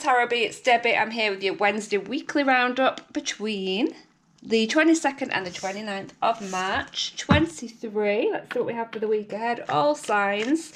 Tarot Bee, it's Debbie. I'm here with your Wednesday weekly roundup between the 22nd and the 29th of March 23. Let's see what we have for the week ahead. All signs.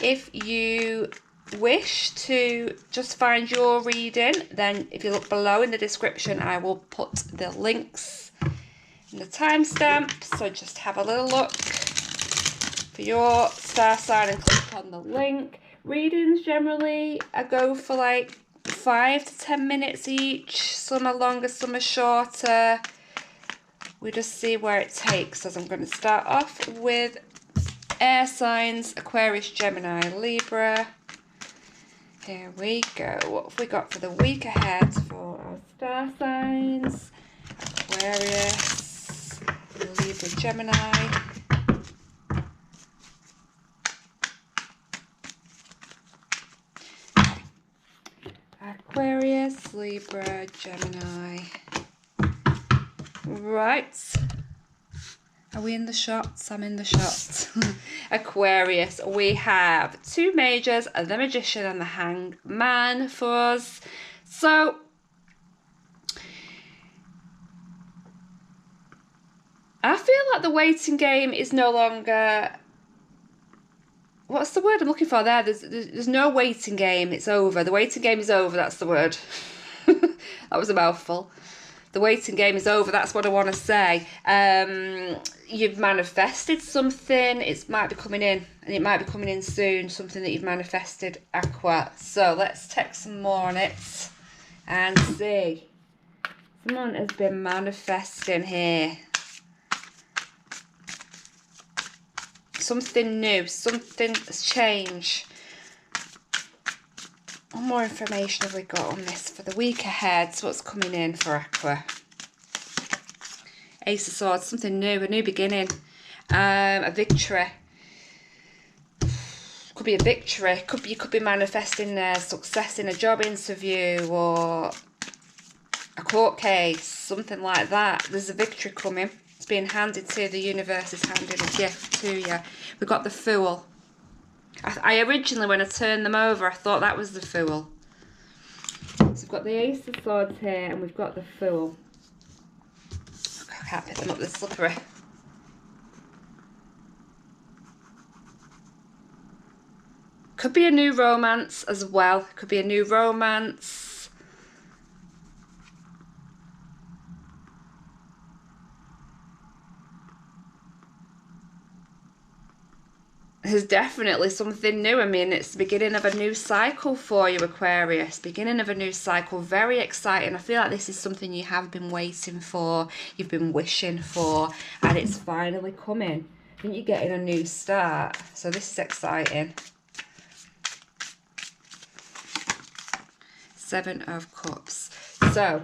If you wish to just find your reading, then if you look below in the description, I will put the links and the timestamp. So just have a little look for your star sign and click on the link. Readings generally, I go for like 5 to 10 minutes each. Some are longer, some are shorter. We just see where it takes us. I'm going to start off with air signs, Aquarius, Gemini, Libra. Here we go. What have we got for the week ahead for our star signs? Aquarius, Libra, Gemini. Aquarius, Libra, Gemini. Right. Are we in the shots? I'm in the shots. Aquarius, we have two majors, the Magician and the Hangman for us. So, I feel like the waiting game is no longer... What's the word I'm looking for there? There's no waiting game. It's over. The waiting game is over. That's the word. That was a mouthful. The waiting game is over. That's what I want to say. You've manifested something. It might be coming in. And it might be coming in soon. Something that you've manifested, Aqua. So let's take some more on it. And see. Someone has been manifesting here. Something new, something has changed. What more information have we got on this for the week ahead? So what's coming in for Aqua? Ace of Swords, something new, a new beginning, a victory. Could be a victory. You could be manifesting success in a job interview or a court case, something like that. There's a victory coming. Being handed to the universe is handing a gift to you. We've got the Fool. I originally, when I turned them over, I thought that was the Fool. So we've got the Ace of Swords here, and we've got the Fool. I can't pick them up, they're slippery. Could be a new romance as well. Could be a new romance. There's definitely something new. I mean, it's the beginning of a new cycle for you, Aquarius. Beginning of a new cycle. Very exciting. I feel like this is something you have been waiting for. You've been wishing for. And it's finally coming. I think you're getting a new start. So this is exciting. Seven of Cups. So...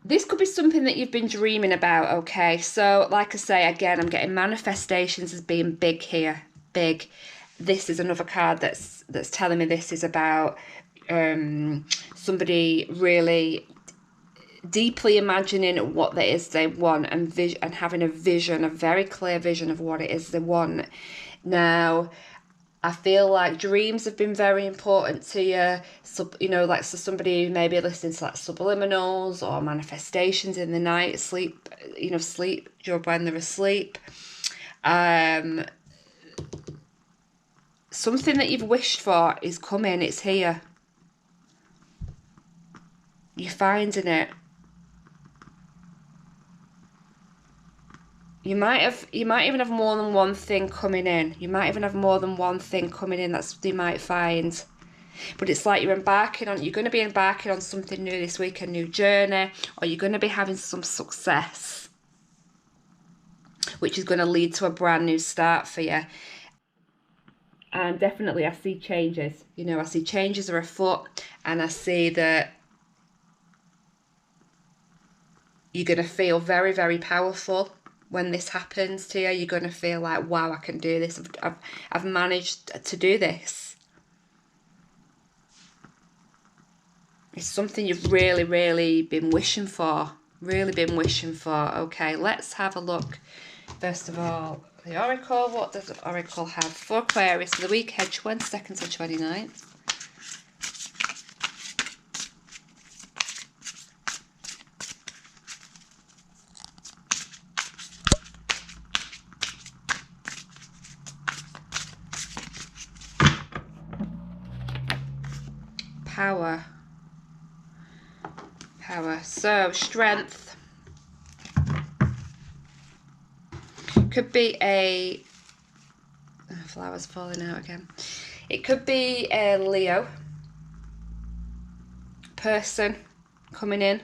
this could be something that you've been dreaming about, okay? So, like I say, again, I'm getting manifestations as being big here. Big. This is another card that's telling me this is about somebody really deeply imagining what it is they want and having a vision, a very clear vision of what it is they want. Now... I feel like dreams have been very important to you. So, you know, like, so somebody who may be listening to like subliminals or manifestations in the night, sleep, you know, sleep when they're asleep. Something that you've wished for is coming. It's here. You're finding it. You might even have more than one thing coming in. You might even have more than one thing coming in that you might find. But it's like you're going to be embarking on something new this week, a new journey, or you're going to be having some success, which is going to lead to a brand new start for you. And definitely I see changes. You know, I see changes are afoot, and I see that you're going to feel very, very powerful. When this happens to you, you're going to feel like, wow, I can do this. I've managed to do this. It's something you've really, really been wishing for. Really been wishing for. Okay, let's have a look. First of all, the Oracle. What does the Oracle have for Aquarius for the week ahead, 22nd to 29th? So, strength. Could be a... Oh, flowers falling out again. It could be a Leo person coming in.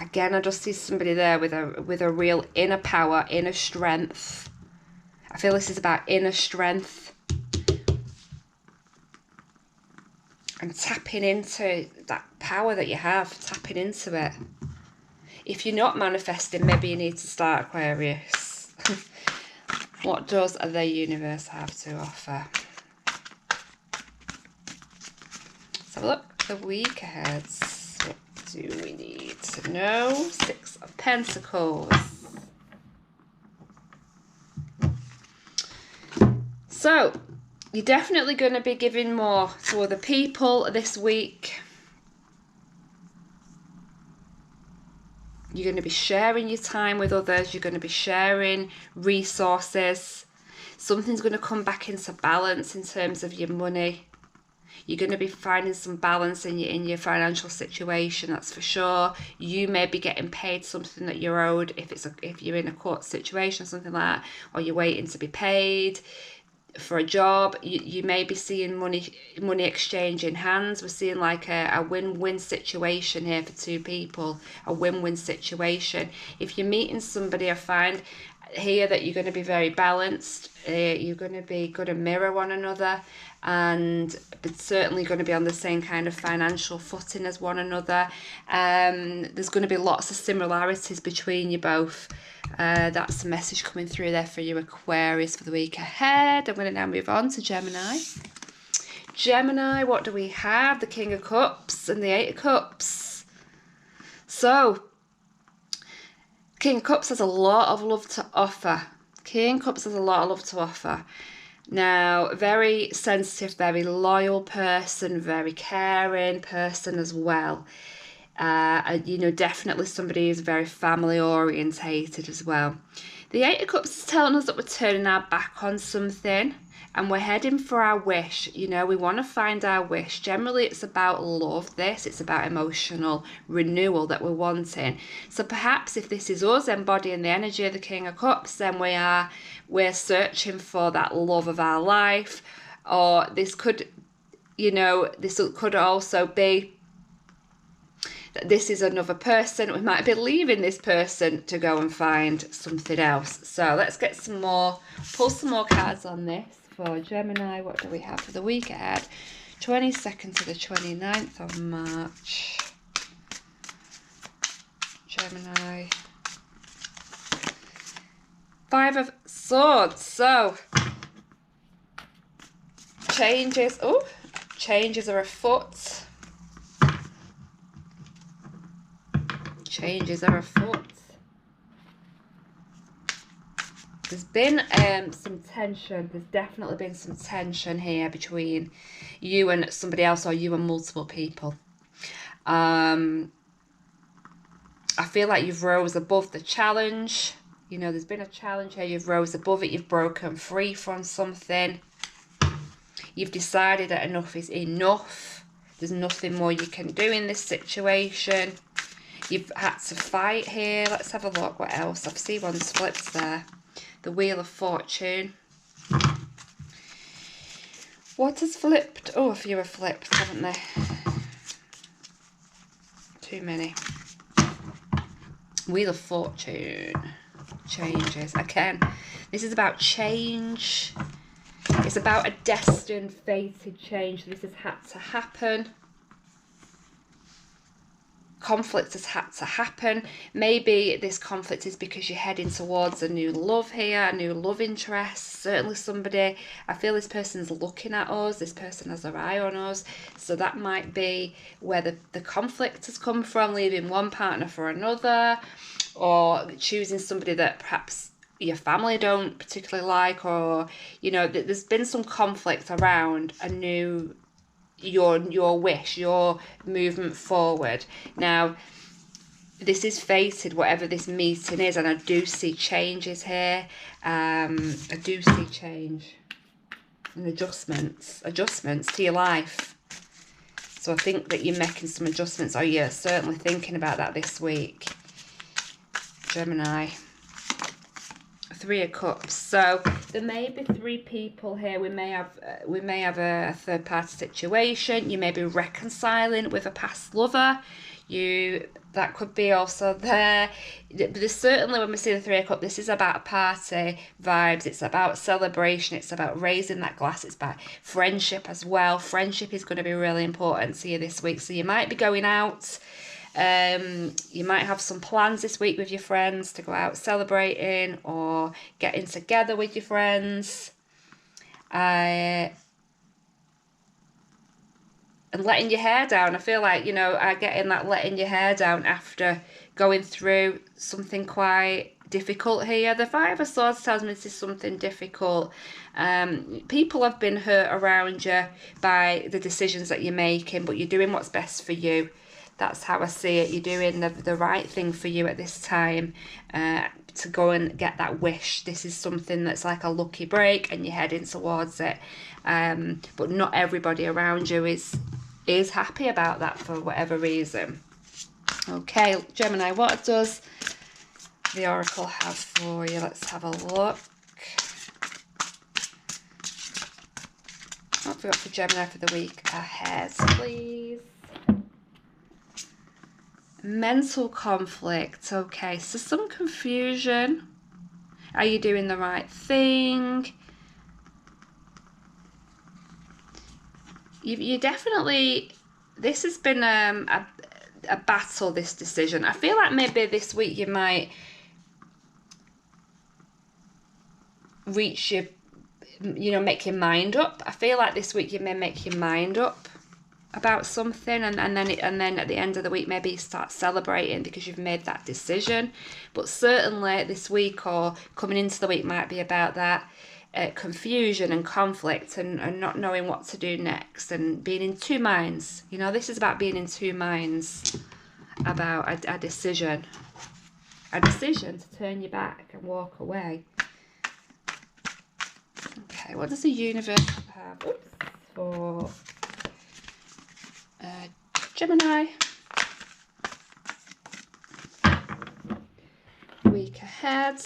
Again, I just see somebody there with a real inner power, inner strength. I feel this is about inner strength. And tapping into that power that you have, tapping into it. If you're not manifesting, maybe you need to start, Aquarius. What does the universe have to offer? Let's have a look. The week ahead. What do we need to know? 6 of Pentacles. So, you're definitely going to be giving more to other people this week. You're going to be sharing your time with others. You're going to be sharing resources. Something's going to come back into balance in terms of your money. You're going to be finding some balance in your financial situation, that's for sure. You may be getting paid something that you're owed if you're in a court situation or something like that, or you're waiting to be paid for a job. You may be seeing money exchange in hands. We're seeing like a win-win situation here for two people, a win-win situation. If you're meeting somebody, I find here that you're going to be very balanced. You're going to be going to mirror one another, and but certainly going to be on the same kind of financial footing as one another. There's going to be lots of similarities between you both. That's the message coming through there for you, Aquarius, for the week ahead. I'm going to now move on to Gemini. Gemini, what do we have? The King of Cups and the Eight of Cups. So, King of Cups has a lot of love to offer. King of Cups has a lot of love to offer. Now, very sensitive, very loyal person, very caring person as well. You know, definitely somebody who's very family orientated as well. The Eight of Cups is telling us that we're turning our back on something and we're heading for our wish. You know, we want to find our wish. Generally, it's about love. It's about emotional renewal that we're wanting. So perhaps if this is us embodying the energy of the King of Cups, then we're searching for that love of our life. Or this could, you know, this could also be that this is another person. We might be leaving this person to go and find something else. So let's get some more, pull some more cards on this for Gemini. What do we have for the week ahead? 22nd to the 29th of March. Gemini. 5 of Swords. So changes are afoot. Changes are afoot. There's been some tension. There's definitely been some tension here between you and somebody else, or you and multiple people. I feel like you've rose above the challenge. You know, there's been a challenge here. You've rose above it. You've broken free from something. You've decided that enough is enough. There's nothing more you can do in this situation. You've had to fight here. Let's have a look. What else? I see one's flipped there. The Wheel of Fortune. What has flipped? Oh, a few have flipped, haven't they? Too many. Wheel of Fortune. Changes. Again, this is about change. It's about a destined, fated change. This has had to happen. Conflict has had to happen. Maybe this conflict is because you're heading towards a new love here, a new love interest. Certainly somebody, I feel this person's looking at us, this person has their eye on us. So that might be where the conflict has come from, leaving one partner for another, or choosing somebody that perhaps your family don't particularly like, or, you know, there's been some conflict around a new your wish, your movement forward. Now, this is fated, whatever this meeting is, and I do see changes here. I do see change. and adjustments to your life. So I think that you're making some adjustments, or you're certainly thinking about that this week, Gemini. 3 of Cups. So there may be 3 people here. We may have a third party situation. You may be reconciling with a past lover. That could be also there. But there's certainly, when we see the 3 of Cups, this is about party vibes. It's about celebration. It's about raising that glass. It's about friendship as well. Friendship is going to be really important to you this week. So you might be going out. You might have some plans this week with your friends to go out celebrating or getting together with your friends. And letting your hair down. I feel like, getting that letting your hair down after going through something quite difficult here. The 5 of Swords tells me this is something difficult. People have been hurt around you by the decisions that you're making, but you're doing what's best for you. That's how I see it. You're doing the right thing for you at this time to go and get that wish. This is something that's like a lucky break and you're heading towards it. But not everybody around you is happy about that for whatever reason. Okay, Gemini, what does the Oracle have for you? Let's have a look. What have we got for Gemini for the week ahead, please? Mental conflict. Okay, so some confusion. Are you doing the right thing? You definitely, this has been a battle, this decision. I feel like maybe this week you might reach your, make your mind up. I feel like this week you may make your mind up about something, and then at the end of the week maybe you start celebrating because you've made that decision. But certainly this week or coming into the week might be about that confusion and conflict and not knowing what to do next and being in 2 minds. This is about being in 2 minds about a decision to turn your back and walk away. Okay, what does the universe have for Gemini week ahead?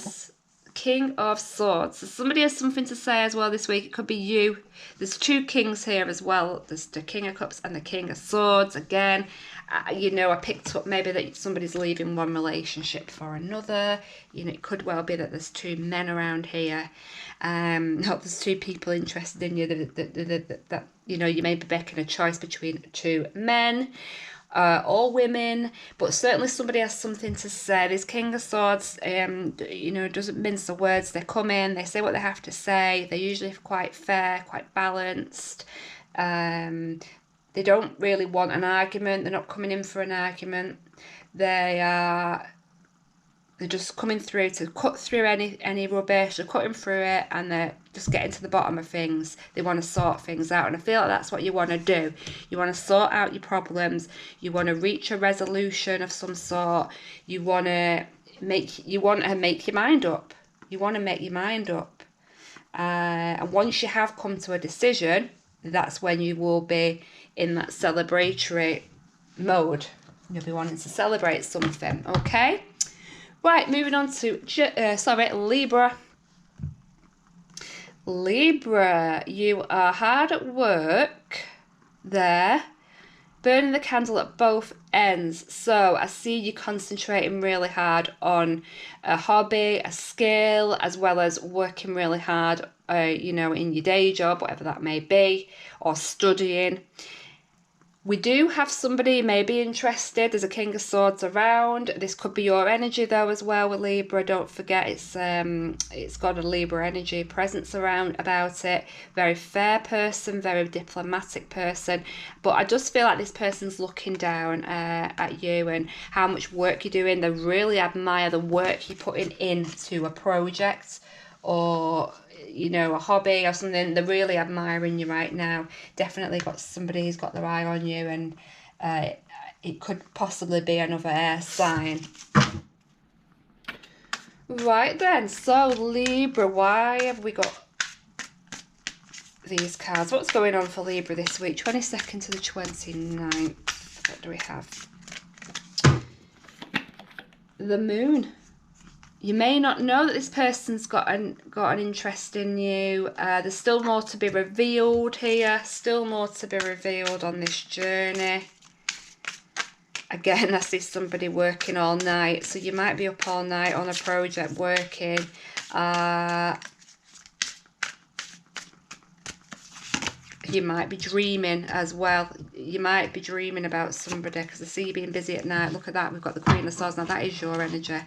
King of Swords. So somebody has something to say as well this week. It could be you. There's 2 kings here as well. There's the King of Cups and the King of Swords. Again, I picked up maybe that somebody's leaving one relationship for another. It could well be that there's 2 men around here. Hope there's 2 people interested in you that you may be making a choice between 2 men. Or women, but certainly somebody has something to say. This King of Swords, doesn't mince the words. They come in, they say what they have to say. They're usually quite fair, quite balanced. They don't really want an argument. They're not coming in for an argument. They're just coming through to cut through any rubbish. They're cutting through it and they're just getting to the bottom of things. They want to sort things out, and I feel like that's what you want to do. You want to sort out your problems. You want to reach a resolution of some sort. You want to make your mind up. You want to make your mind up. And once you have come to a decision, that's when you will be in that celebratory mode. You'll be wanting to celebrate something, okay? Right, moving on to Libra. Libra, you are hard at work there, burning the candle at both ends. So I see you concentrating really hard on a hobby, a skill, as well as working really hard, in your day job, whatever that may be, or studying. We do have somebody maybe interested. There's a King of Swords around. This could be your energy though as well with Libra. Don't forget it's got a Libra energy presence around about it. Very fair person, very diplomatic person. But I just feel like this person's looking down at you and how much work you're doing. They really admire the work you're putting into a project or a hobby or something. They're really admiring you right now. Definitely got somebody who's got their eye on you, and it could possibly be another air sign. Right then, so Libra, why have we got these cards. What's going on for Libra this week? 22nd to the 29th. What do we have? The Moon. You may not know that this person's got an interest in you. There's still more to be revealed here. Still more to be revealed on this journey. Again, I see somebody working all night. So you might be up all night on a project working. You might be dreaming as well. You might be dreaming about somebody, because I see you being busy at night. Look at that. We've got the Queen of Swords. Now, that is your energy.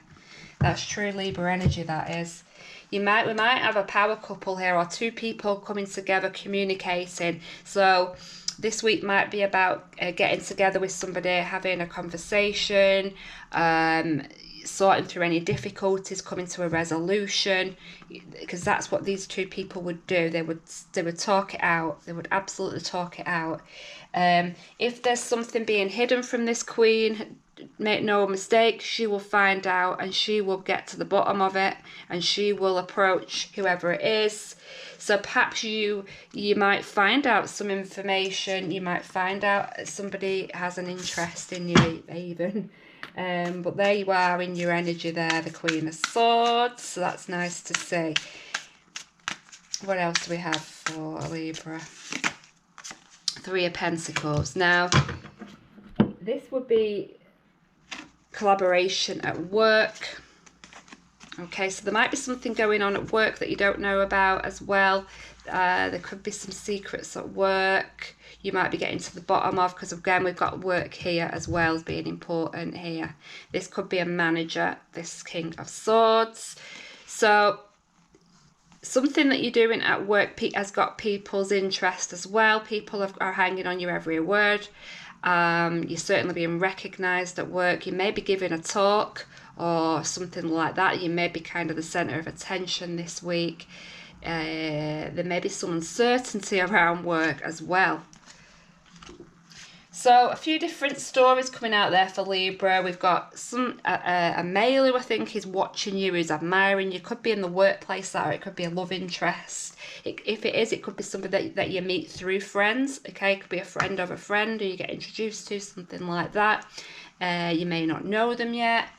That's true Libra energy, that is. We might have a power couple here, or two people coming together, communicating. So this week might be about getting together with somebody, having a conversation, sorting through any difficulties, coming to a resolution, because that's what these two people would do. They would talk it out. They would absolutely talk it out. If there's something being hidden from this queen, make no mistake, she will find out, and she will get to the bottom of it, and she will approach whoever it is. So perhaps you might find out some information. You might find out somebody has an interest in you even. But there you are in your energy there, the Queen of Swords. So that's nice to see. What else do we have for Libra? Three of Pentacles. Now, this would be collaboration at work. Okay, so there might be something going on at work that you don't know about as well. There could be some secrets at work you might be getting to the bottom of, because again we've got work here as well as being important here. This could be a manager, this King of Swords. So something that you're doing at work has got people's interest as well. People are hanging on your every word. You're certainly being recognised at work. You may be giving a talk or something like that. You may be kind of the centre of attention this week. There may be some uncertainty around work as well. So a few different stories coming out there for Libra. We've got a male who I think is watching you, who's admiring you. Could be in the workplace, or it could be a love interest. If it is, it could be somebody that you meet through friends. Okay, it could be a friend of a friend who you get introduced to, something like that. You may not know them yet.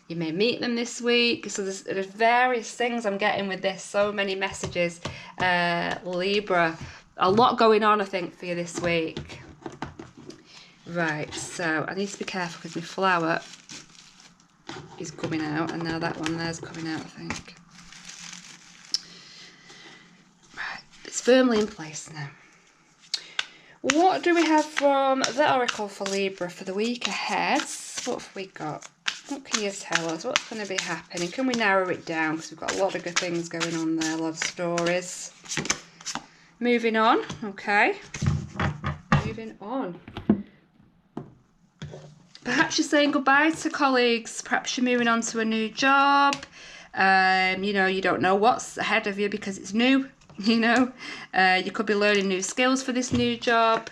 You may meet them this week. So there's various things I'm getting with this. So many messages. Libra. A lot going on, I think, for you this week. Right, so I need to be careful because my flower is coming out, and now that one there's coming out, I think. Right, it's firmly in place now. What do we have from the Oracle for Libra for the week ahead? What have we got? What can you tell us? What's going to be happening? Can we narrow it down? Because we've got a lot of good things going on there, a lot of stories. Moving on, okay. Moving on. Perhaps you're saying goodbye to colleagues. Perhaps you're moving on to a new job. You know, you don't know what's ahead of you because it's new, you know. You could be learning new skills for this new job.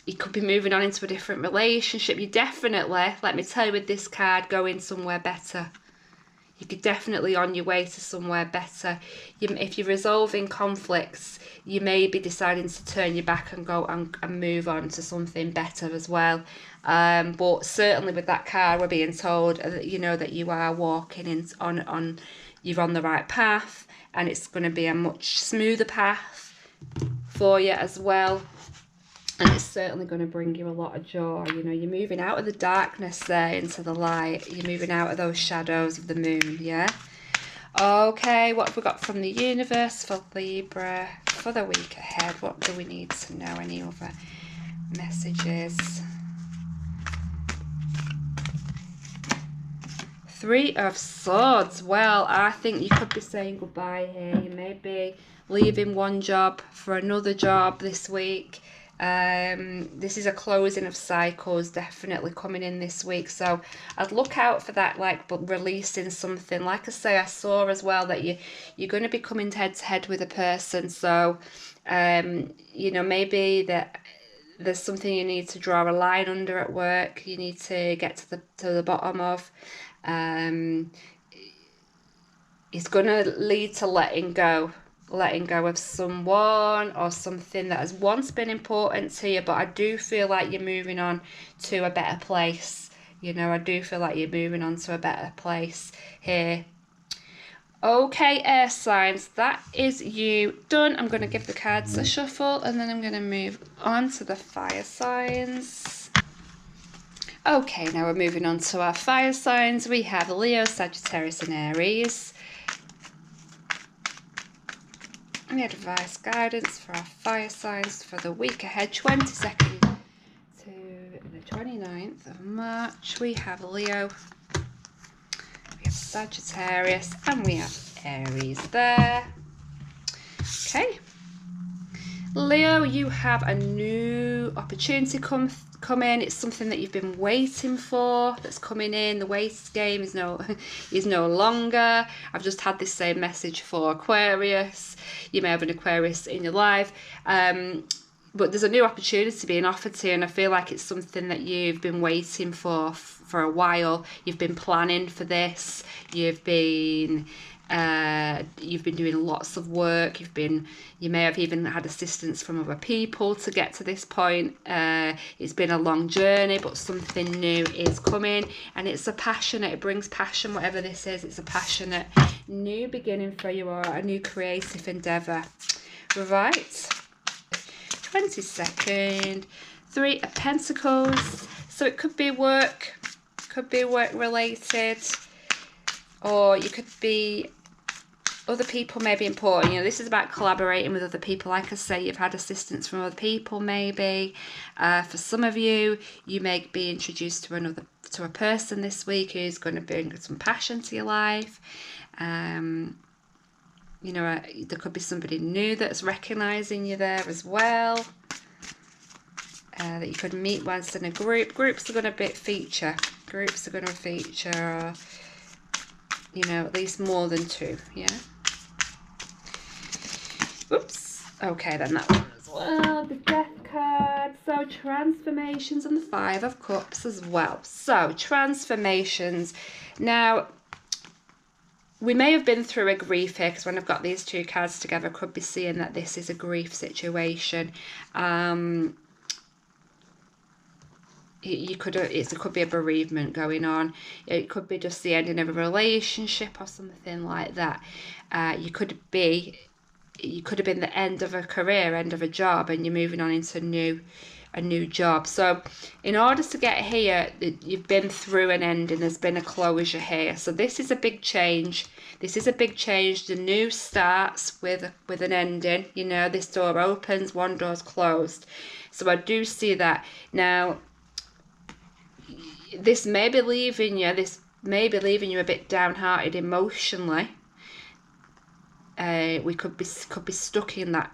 You could be moving on into a different relationship. You definitely, let me tell you with this card, going somewhere better. You could definitely on your way to somewhere better. If you're resolving conflicts, you may be deciding to turn your back and go and move on to something better as well. But certainly with that card, we're being told that you know that you are walking you're on the right path, and it's going to be a much smoother path for you as well. And it's certainly going to bring you a lot of joy. You know, you're moving out of the darkness there into the light. You're moving out of those shadows of the moon, yeah? Okay, what have we got from the universe for Libra for the week ahead? What do we need to know? Any other messages? Three of Swords. Well, I think you could be saying goodbye here. You may be leaving one job for another job this week. This is a closing of cycles definitely coming in this week, so I'd look out for that, like, but releasing something. Like I say, I saw as well that you're going to be coming head to head with a person, so you know, maybe that there's something you need to draw a line under at work. You need to get to the bottom of. It's going to lead to letting go letting go of someone or something that has once been important to you, but I do feel like you're moving on to a better place. You know, I do feel like you're moving on to a better place here. Okay, air signs, that is you done. I'm going to give the cards a shuffle and then I'm going to move on to the fire signs. Okay, now we're moving on to our fire signs. We have Leo, Sagittarius and Aries. Any advice, guidance for our fire signs for the week ahead, 22nd to the 29th of March. We have Leo, we have Sagittarius, and we have Aries there. Okay. Leo, you have a new opportunity come in. It's something that you've been waiting for that's coming in. The wait game is no longer. I've just had this same message for Aquarius. You may have an Aquarius in your life, but there's a new opportunity being offered to you, and I feel like it's something that you've been waiting for a while. You've been planning for this. You've been doing lots of work. You may have even had assistance from other people to get to this point. It's been a long journey, but something new is coming, and it brings passion, whatever this is. It's a passionate new beginning for you, or a new creative endeavor. Right, 22nd, 3 of Pentacles. So it could be work related, or you could be, other people may be important. You know, this is about collaborating with other people. Like I say, you've had assistance from other people maybe. For some of you, you may be introduced to a person this week who's going to bring some passion to your life. You know, there could be somebody new that's recognising you there as well. That you could meet once in a group. Groups are going to feature. Groups are going to feature, you know, at least more than 2, yeah? Oops. Okay, then that one as well. The Death card. So, transformations, and the 5 of Cups as well. So, transformations. Now, we may have been through a grief here, because when I've got these 2 cards together, I could be seeing that this is a grief situation. It could be a bereavement going on. It could be just the ending of a relationship or something like that. You could have been the end of a career, end of a job, and you're moving on into a new job. So in order to get here, you've been through an ending. There's been a closure here. So this is a big change. The new starts with an ending. You know, this door opens, one door's closed. So I do see that. Now, this may be leaving you a bit downhearted emotionally. We could be stuck in that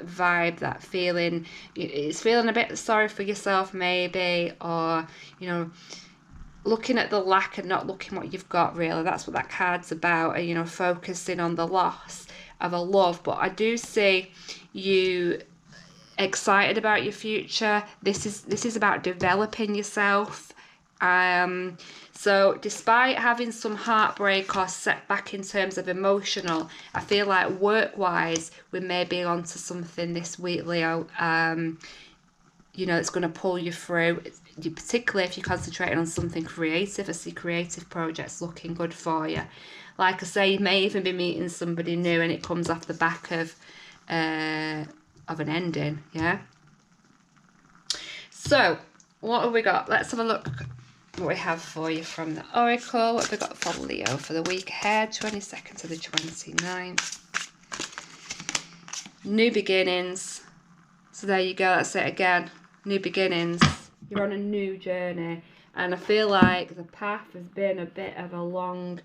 vibe, that feeling. It's feeling a bit sorry for yourself maybe, or, you know, looking at the lack and not looking what you've got, really. That's what that card's about, you know, focusing on the loss of a love. But I do see you excited about your future. This is about developing yourself. So despite having some heartbreak or setback in terms of emotional, I feel like work-wise, we may be onto something this week, Leo. You know, it's going to pull you through, particularly if you're concentrating on something creative. I see creative projects looking good for you. Like I say, you may even be meeting somebody new, and it comes off the back of an ending, yeah? So, what have we got? Let's have a look what we have for you from the Oracle. What have we got for Leo for the week ahead, 22nd to the 29th? New beginnings. So there you go, that's it again. New beginnings. You're on a new journey. And I feel like the path has been a bit of a long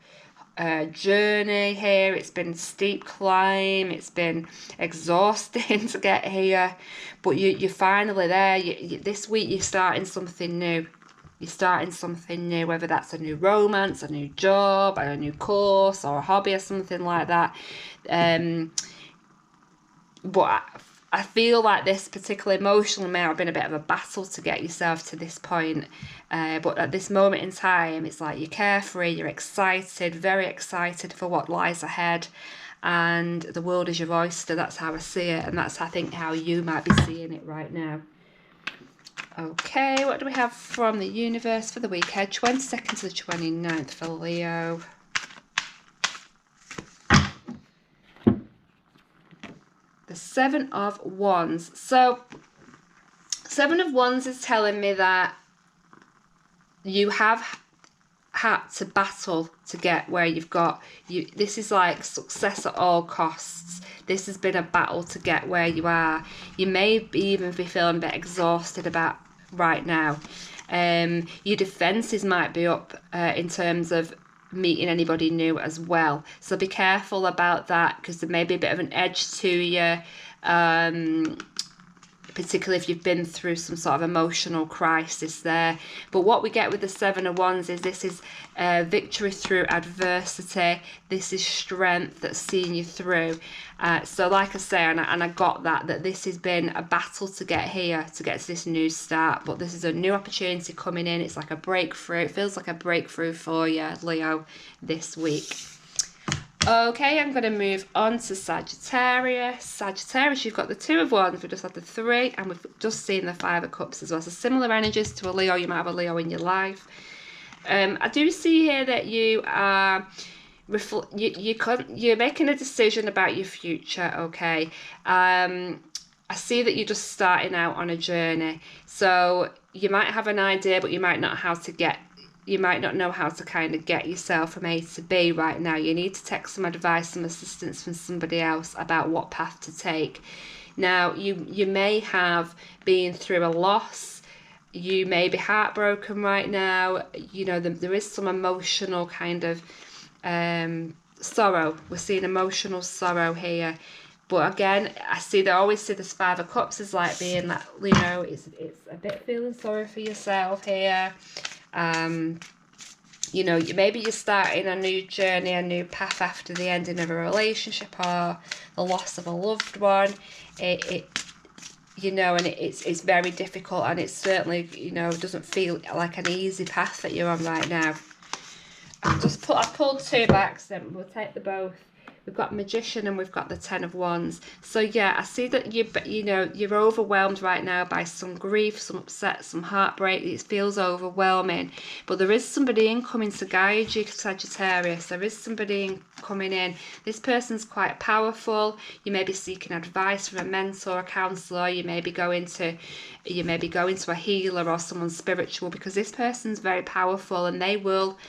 journey here. It's been a steep climb. It's been exhausting to get here. But you're finally there. This week you're starting something new. You're starting something new, whether that's a new romance, a new job, a new course, or a hobby or something like that. But I feel like this particular emotional may have been a bit of a battle to get yourself to this point. But at this moment in time, it's like you're carefree, you're excited, very excited for what lies ahead. and the world is your oyster. That's how I see it, and that's, I think, how you might be seeing it right now. Okay, what do we have from the universe for the week ahead? 22nd to the 29th for Leo. The Seven of Wands. So, Seven of Wands is telling me that you have had to battle to get where you've got. This is like success at all costs. This has been a battle to get where you are. You may even be feeling a bit exhausted about right now. Your defences might be up in terms of meeting anybody new as well. So be careful about that, because there may be a bit of an edge to you. Particularly if you've been through some sort of emotional crisis there. But what we get with the Seven of Wands is this is victory through adversity. This is strength that's seen you through. So like I say, and I got that this has been a battle to get here, to get to this new start. But this is a new opportunity coming in. It's like a breakthrough. It feels like a breakthrough for you, Leo, this week. Okay, I'm going to move on to Sagittarius. Sagittarius, you've got the Two of Wands. We've just had the Three, and we've just seen the Five of Cups as well. So similar energies to a Leo. You might have a Leo in your life. I do see here that you are you're making a decision about your future. Okay. I see that you're just starting out on a journey. So you might have an idea, but you might not know how to kind of get yourself from A to B right now. You need to take some advice, some assistance from somebody else about what path to take. Now, you may have been through a loss. You may be heartbroken right now. You know, there is some emotional kind of sorrow. We're seeing emotional sorrow here. But again, I always see this Five of Cups as like being that, you know, it's a bit feeling sorry for yourself here. You know, maybe you're starting a new journey, a new path after the ending of a relationship or the loss of a loved one. You know, and it's very difficult, and it's certainly, you know, doesn't feel like an easy path that you're on right now. I've pulled two backs, then we'll take the both. We've got Magician and we've got the Ten of Wands. So yeah, I see that you're overwhelmed right now by some grief, some upset, some heartbreak. It feels overwhelming. But there is somebody incoming to guide you, Sagittarius. There is somebody coming in. This person's quite powerful. You may be seeking advice from a mentor, a counsellor. You may be going to a healer or someone spiritual, because this person's very powerful, and they will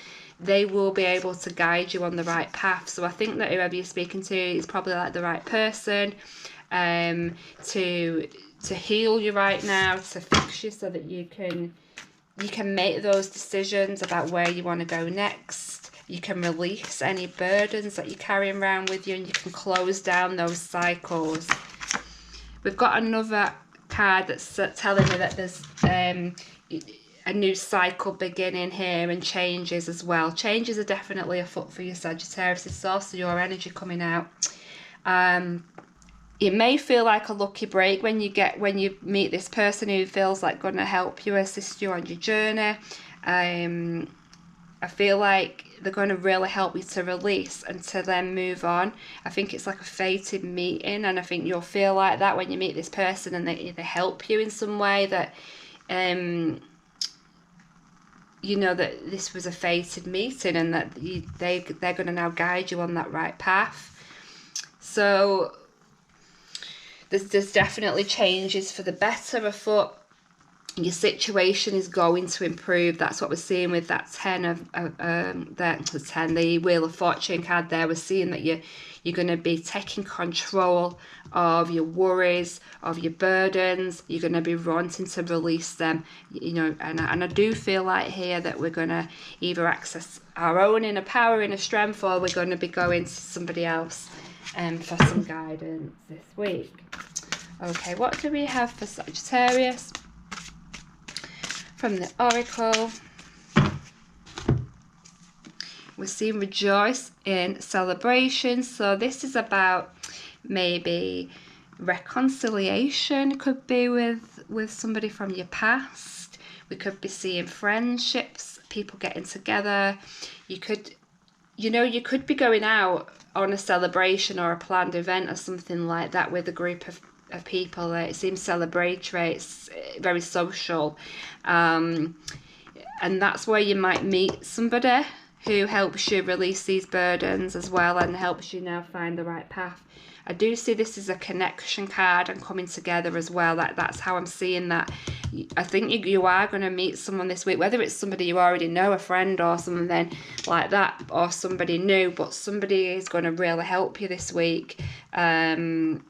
be able to guide you on the right path. So I think that whoever you're speaking to is probably like the right person to heal you right now, to fix you so that you can make those decisions about where you want to go next. You can release any burdens that you're carrying around with you, and you can close down those cycles. We've got another card that's telling me that there's a new cycle beginning here, and changes as well. Changes are definitely afoot for you, Sagittarius. It's also your energy coming out. It may feel like a lucky break when you meet this person who feels like going to help you, assist you on your journey. I feel like they're going to really help you to release and to then move on. I think it's like a fated meeting, and I think you'll feel like that when you meet this person and they help you in some way, that you know that this was a fated meeting, and that they're going to now guide you on that right path. So there's definitely changes for the better afoot. Your situation is going to improve. That's what we're seeing with that the Wheel of Fortune card there. We're seeing that you're going to be taking control of your worries, of your burdens. You're going to be wanting to release them, you know, and I do feel like here that we're going to either access our own inner power, inner strength, or we're going to be going to somebody else for some guidance this week. Okay, what do we have for Sagittarius from the Oracle? We're seeing rejoice in celebration. So this is about maybe reconciliation. Could be with somebody from your past. We could be seeing friendships, people getting together. You you know, you could be going out on a celebration or a planned event or something like that with a group of people. It seems celebratory, it's very social. And that's where you might meet somebody who helps you release these burdens as well and helps you now find the right path. I do see this as a connection card and coming together as well. That's how I'm seeing that. I think you are going to meet someone this week, whether it's somebody you already know, a friend or something like that, or somebody new, but somebody is going to really help you this week. You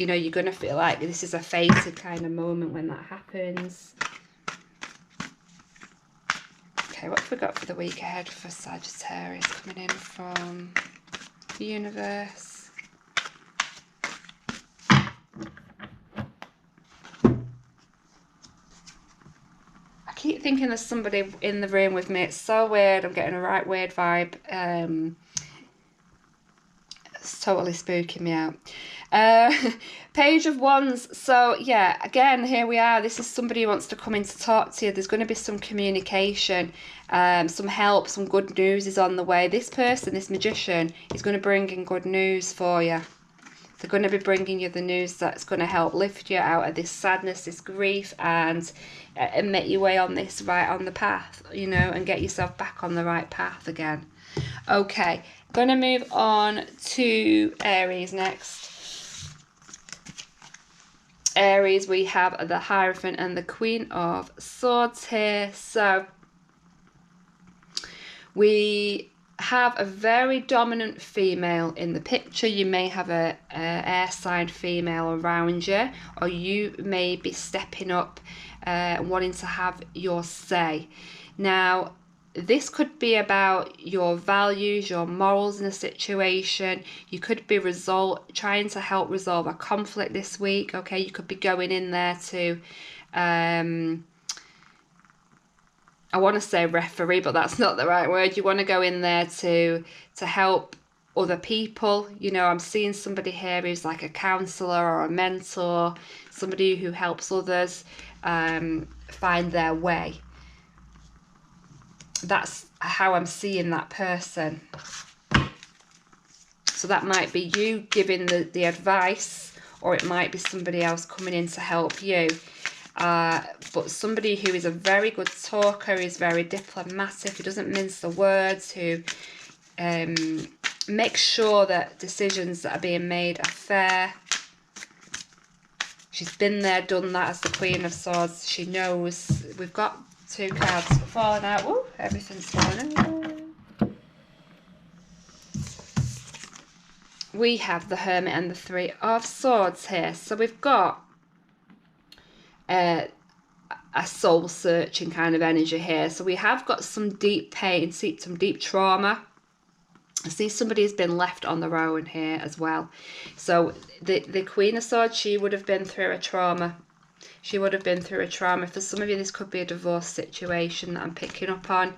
know, you're going to feel like this is a fated kind of moment when that happens. Okay, what have we got for the week ahead for Sagittarius coming in from the universe? I keep thinking there's somebody in the room with me. It's so weird. I'm getting a right weird vibe. It's totally spooking me out. Page of Wands. So yeah, again, here we are. This is somebody who wants to come in to talk to you. There's going to be some communication, some help, some good news is on the way. This person, this magician, is going to bring in good news for you. They're going to be bringing you the news that's going to help lift you out of this sadness, this grief, and make your way on this right on the path, you know, and get yourself back on the right path again. Okay, going to move on to Aries next. Aries, we have the Hierophant and the Queen of Swords here. So we have a very dominant female in the picture. You may have a air sign female around you, or you may be stepping up wanting to have your say. Now, this could be about your values, your morals in a situation. You could be trying to help resolve a conflict this week. Okay, you could be going in there to I want to say referee, but that's not the right word. You want to go in there to help other people. You know, I'm seeing somebody here who's like a counsellor or a mentor, somebody who helps others find their way. That's how I'm seeing that person. So that might be you giving the advice, or it might be somebody else coming in to help you. But somebody who is a very good talker, is very diplomatic, who doesn't mince the words, who makes sure that decisions that are being made are fair. She's been there, done that as the Queen of Swords. She knows. We've got 2 cards falling out. Woo, everything's falling out. We have the Hermit and the 3 of Swords here. So we've got a soul searching kind of energy here. So we have got some deep pain, some deep trauma. I see somebody has been left on their own here as well. So the Queen of Swords, she would have been through a trauma. She would have been through a trauma. For some of you, this could be a divorce situation that I'm picking up on.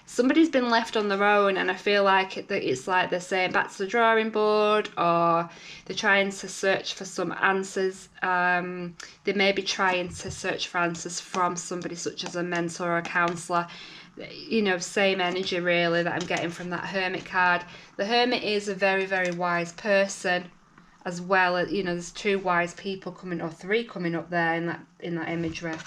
Somebody's been left on their own, and I feel like it's like they're saying back to the drawing board, or they're trying to search for some answers. They may be trying to search for answers from somebody such as a mentor or a counsellor. You know, same energy really that I'm getting from that Hermit card. The Hermit is a very, very wise person as well. You know, there's 2 wise people coming, or 3 coming up there in that imagery.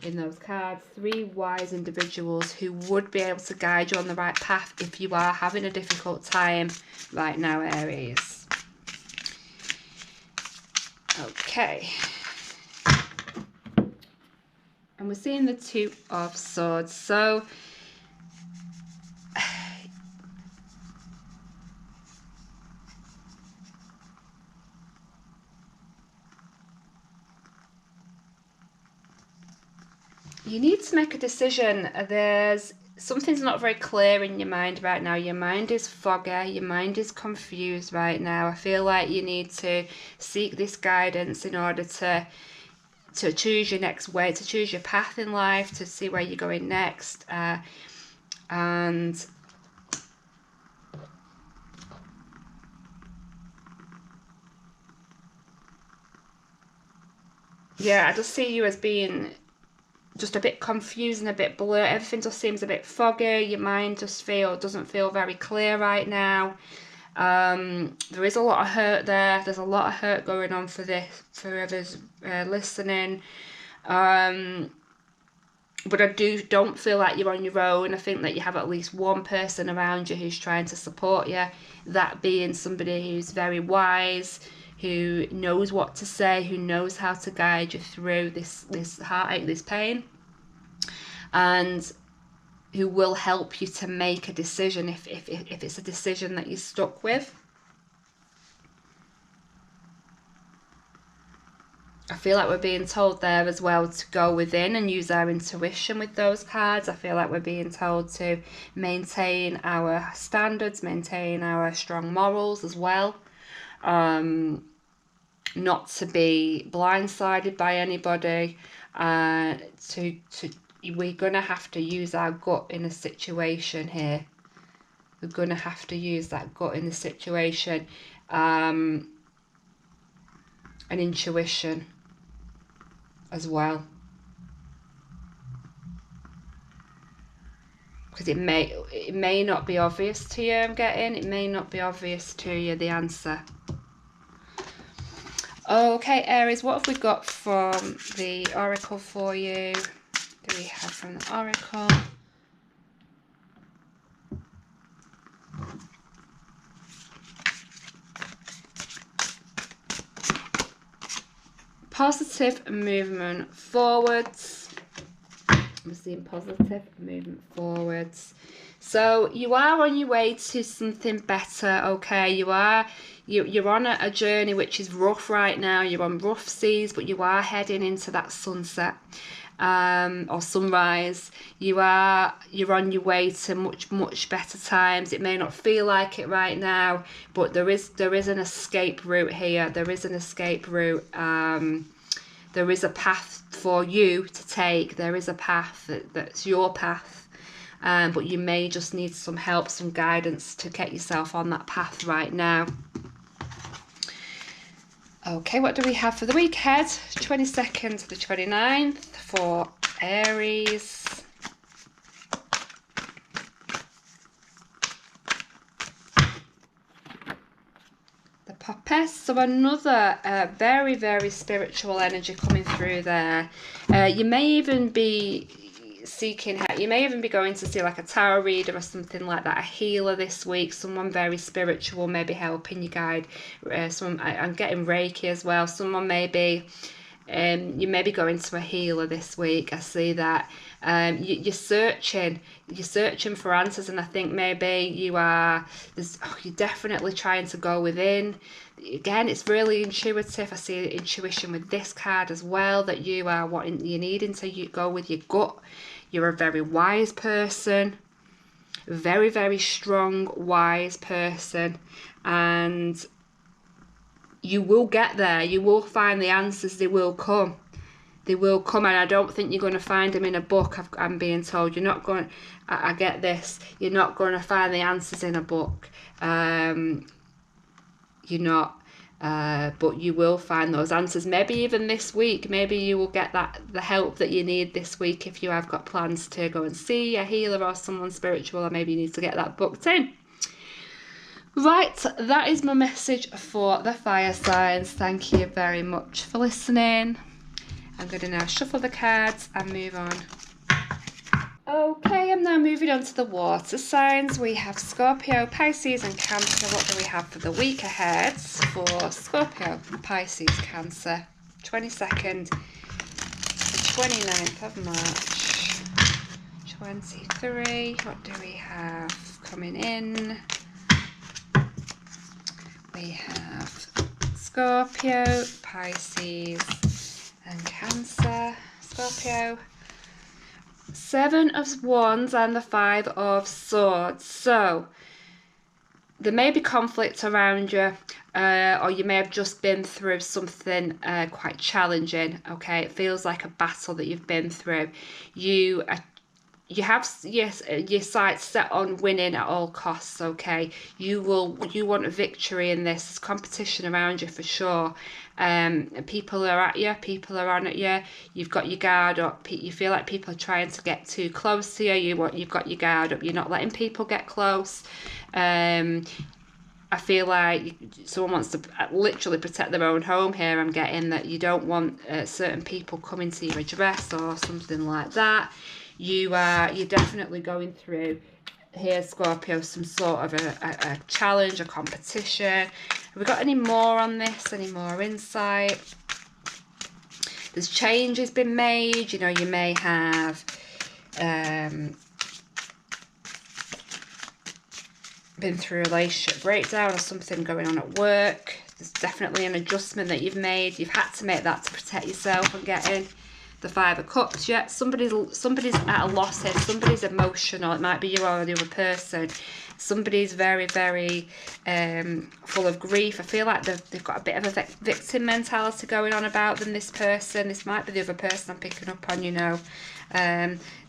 In those cards, 3 wise individuals who would be able to guide you on the right path if you are having a difficult time right now, Aries. Okay. And we're seeing the 2 of Swords. So you need to make a decision. Something's not very clear in your mind right now. Your mind is foggy. Your mind is confused right now. I feel like you need to seek this guidance in order to choose your next way, to choose your path in life, to see where you're going next. And yeah, I just see you as being just a bit confused and a bit blurred. Everything just seems a bit foggy. Your mind just doesn't feel very clear right now. There is a lot of hurt there. There's a lot of hurt going on for whoever's listening. But I don't feel like you're on your own. I think that you have at least one person around you who's trying to support you. That being somebody who's very wise, who knows what to say, who knows how to guide you through this heartache, this pain, and who will help you to make a decision if it's a decision that you're stuck with. I feel like we're being told there as well to go within and use our intuition with those cards. I feel like we're being told to maintain our standards, maintain our strong morals as well. Not to be blindsided by anybody. We're going to have to use our gut in a situation here. We're going to have to use that gut in the situation. And intuition as well, because it may not be obvious to you. It may not be obvious to you, the answer. Okay, Aries, what have we got from the oracle for you? Do we have from the oracle? Positive movement forwards. I'm seeing positive movement forwards. So you are on your way to something better, okay? You're on a journey which is rough right now. You're on rough seas, but you are heading into that sunset or sunrise. You're on your way to much better times. It may not feel like it right now, but there is an escape route here. There is an escape route. There is a path for you to take. There is a path that's your path, but you may just need some help, some guidance to get yourself on that path right now. Okay, what do we have for the week ahead? 22nd to the 29th for Aries. The Popess. So another very, very spiritual energy coming through there. You may even be seeking help. You may even be going to see like a tarot reader or something like that, a healer this week, someone very spiritual, maybe helping you guide. I'm getting Reiki as well. Someone maybe, you may be going to a healer this week. I see that. You're searching for answers, and I think maybe you're definitely trying to go within. Again, it's really intuitive. I see intuition with this card as well, that you're needing to go with your gut. You're a very wise person, very, very strong, wise person, and you will get there. You will find the answers. They will come. They will come, and I don't think you're going to find them in a book. I'm being told you're not going. I get this. You're not going to find the answers in a book. You're not. But you will find those answers. Maybe even this week. Maybe you will get the help that you need this week if you have got plans to go and see a healer or someone spiritual, or maybe you need to get that booked in. Right, that is my message for the fire signs. Thank you very much for listening. I'm going to now shuffle the cards and move on. Okay, I'm now moving on to the water signs. We have Scorpio, Pisces and Cancer. What do we have for the week ahead for Scorpio, Pisces, Cancer? 22nd to 29th of March. 23. What do we have coming in? We have Scorpio, Pisces and Cancer. Scorpio, Seven of Wands and the Five of Swords. So there may be conflict around you, or you may have just been through something quite challenging. Okay, it feels like a battle that you've been through. You are you have, yes, your sights set on winning at all costs, okay? You want a victory in this. There's competition around you for sure. People are at you, people are on at you. You've got your guard up. You feel like people are trying to get too close to you. You've got your guard up. You're not letting people get close. I feel like someone wants to literally protect their own home here. I'm getting that you don't want certain people coming to your address or something like that. You're definitely going through here, Scorpio, some sort of a challenge, a competition. Have we got any more on this? Any more insight? There's changes been made. You know, you may have been through a relationship breakdown or something going on at work. There's definitely an adjustment that you've made. You've had to make that to protect yourself and getting the Five of Cups. Yeah, somebody's at a loss here. Somebody's emotional. It might be you or the other person. Somebody's very, very full of grief. I feel like they've got a bit of a victim mentality going on about them, this person. This might be the other person I'm picking up on, you know.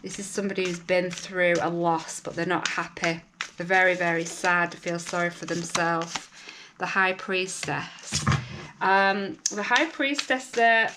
This is somebody who's been through a loss, but they're not happy. They're very, very sad. They feel sorry for themselves. The High Priestess. The High Priestess there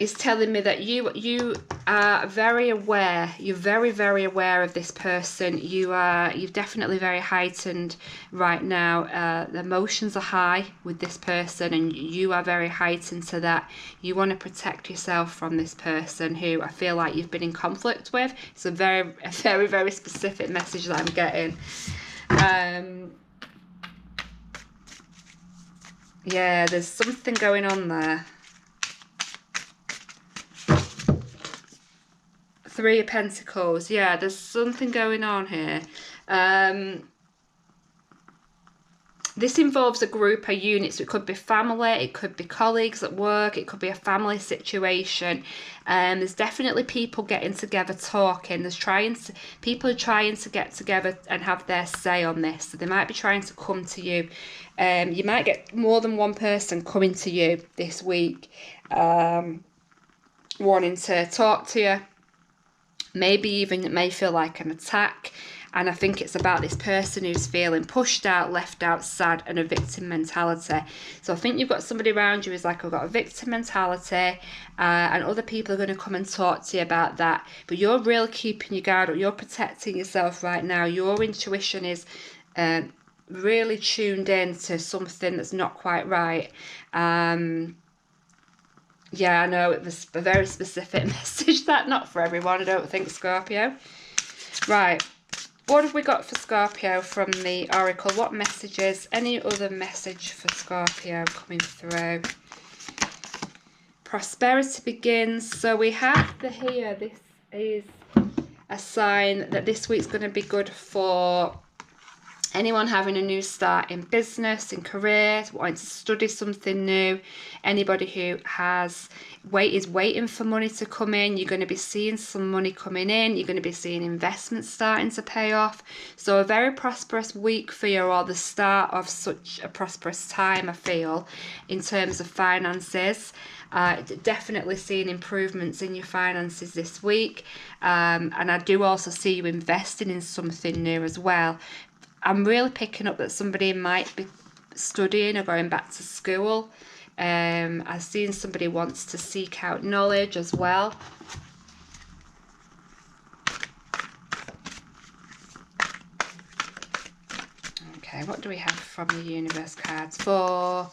is telling me that you are very aware. You're very, very aware of this person. You're definitely very heightened right now. The emotions are high with this person, and you are very heightened to that. You want to protect yourself from this person who I feel like you've been in conflict with. It's a very, very specific message that I'm getting. Yeah, there's something going on there. Three of Pentacles. Yeah, there's something going on here. This involves a group, a unit, so it could be family, it could be colleagues at work, it could be a family situation. There's definitely people getting together, talking. People are trying to get together and have their say on this. So they might be trying to come to you. You might get more than one person coming to you this week, wanting to talk to you. Maybe even it may feel like an attack. And I think it's about this person who's feeling pushed out, left out, sad, and a victim mentality. So I think you've got somebody around you who's like, I've got a victim mentality, and other people are going to come and talk to you about that. But you're really keeping your guard up. You're protecting yourself right now. Your intuition is really tuned in to something that's not quite right. Yeah, I know it was a very specific message, that not for everyone, I don't think, Scorpio. Right, what have we got for Scorpio from the Oracle? What messages? Any other message for Scorpio coming through? Prosperity begins. So we have here, this is a sign that this week's going to be good for anyone having a new start in business, in career, wanting to study something new. Anybody who is waiting for money to come in. You're going to be seeing some money coming in. You're going to be seeing investments starting to pay off. So a very prosperous week for you, or the start of such a prosperous time, I feel, in terms of finances. Definitely seeing improvements in your finances this week. And I do also see you investing in something new as well. I'm really picking up that somebody might be studying or going back to school. I've seen somebody wants to seek out knowledge as well. Okay, what do we have from the universe cards for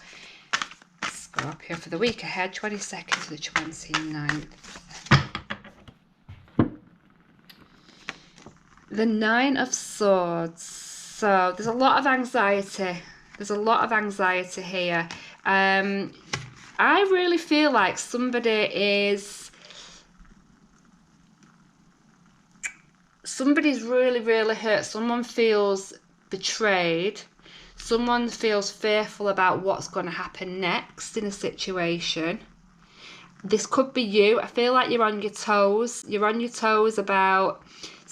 Scorpio for the week ahead, 22nd to the 29th? The Nine of Swords. So there's a lot of anxiety. There's a lot of anxiety here. I really feel like somebody's really hurt. Someone feels betrayed. Someone feels fearful about what's going to happen next in a situation. This could be you. I feel like you're on your toes. You're on your toes about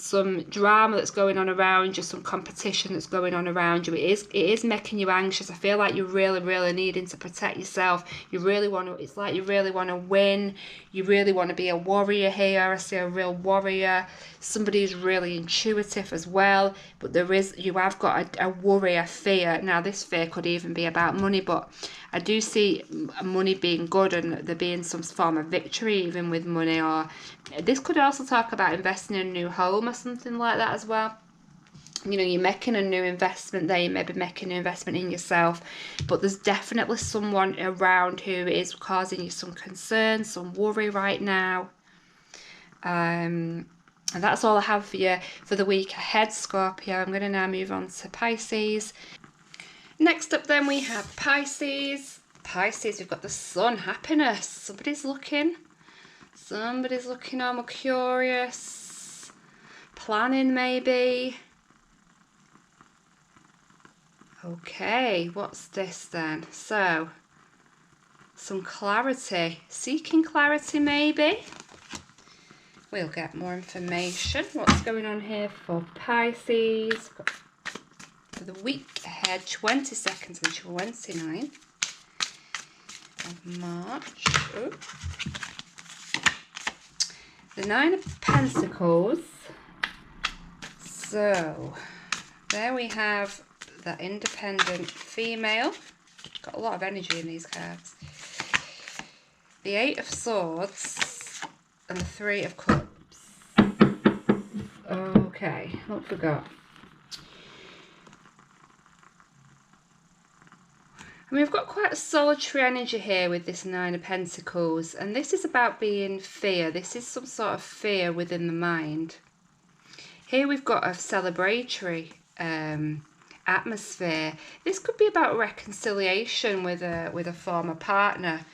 some drama that's going on around you, some competition that's going on around you. It is making you anxious. I feel like you're really needing to protect yourself. You really want to, it's like you really want to win. You really want to be a warrior here. I see a real warrior. Somebody who's really intuitive as well. But you have got a worry, a fear. Now this fear could even be about money, but I do see money being good and there being some form of victory even with money. Or this could also talk about investing in a new home or something like that as well. You know, you're making a new investment there, you may be making an investment in yourself, but there's definitely someone around who is causing you some concern, some worry right now. And that's all I have for you for the week ahead, Scorpio. I'm going to now move on to Pisces. Next up then we have Pisces. Pisces, we've got the sun, happiness. Somebody's looking on, curious, planning maybe. Okay, what's this then? So, some clarity, seeking clarity maybe. We'll get more information. What's going on here for Pisces? For the week ahead, 22nd to the 29th of March. Ooh. The Nine of Pentacles. So, there we have that independent female. Got a lot of energy in these cards. The Eight of Swords and the Three of Cups. Okay, I forgot. I mean, we've got quite a solitary energy here with this Nine of Pentacles, and this is about being fear. This is some sort of fear within the mind. Here we've got a celebratory atmosphere. This could be about reconciliation with a former partner.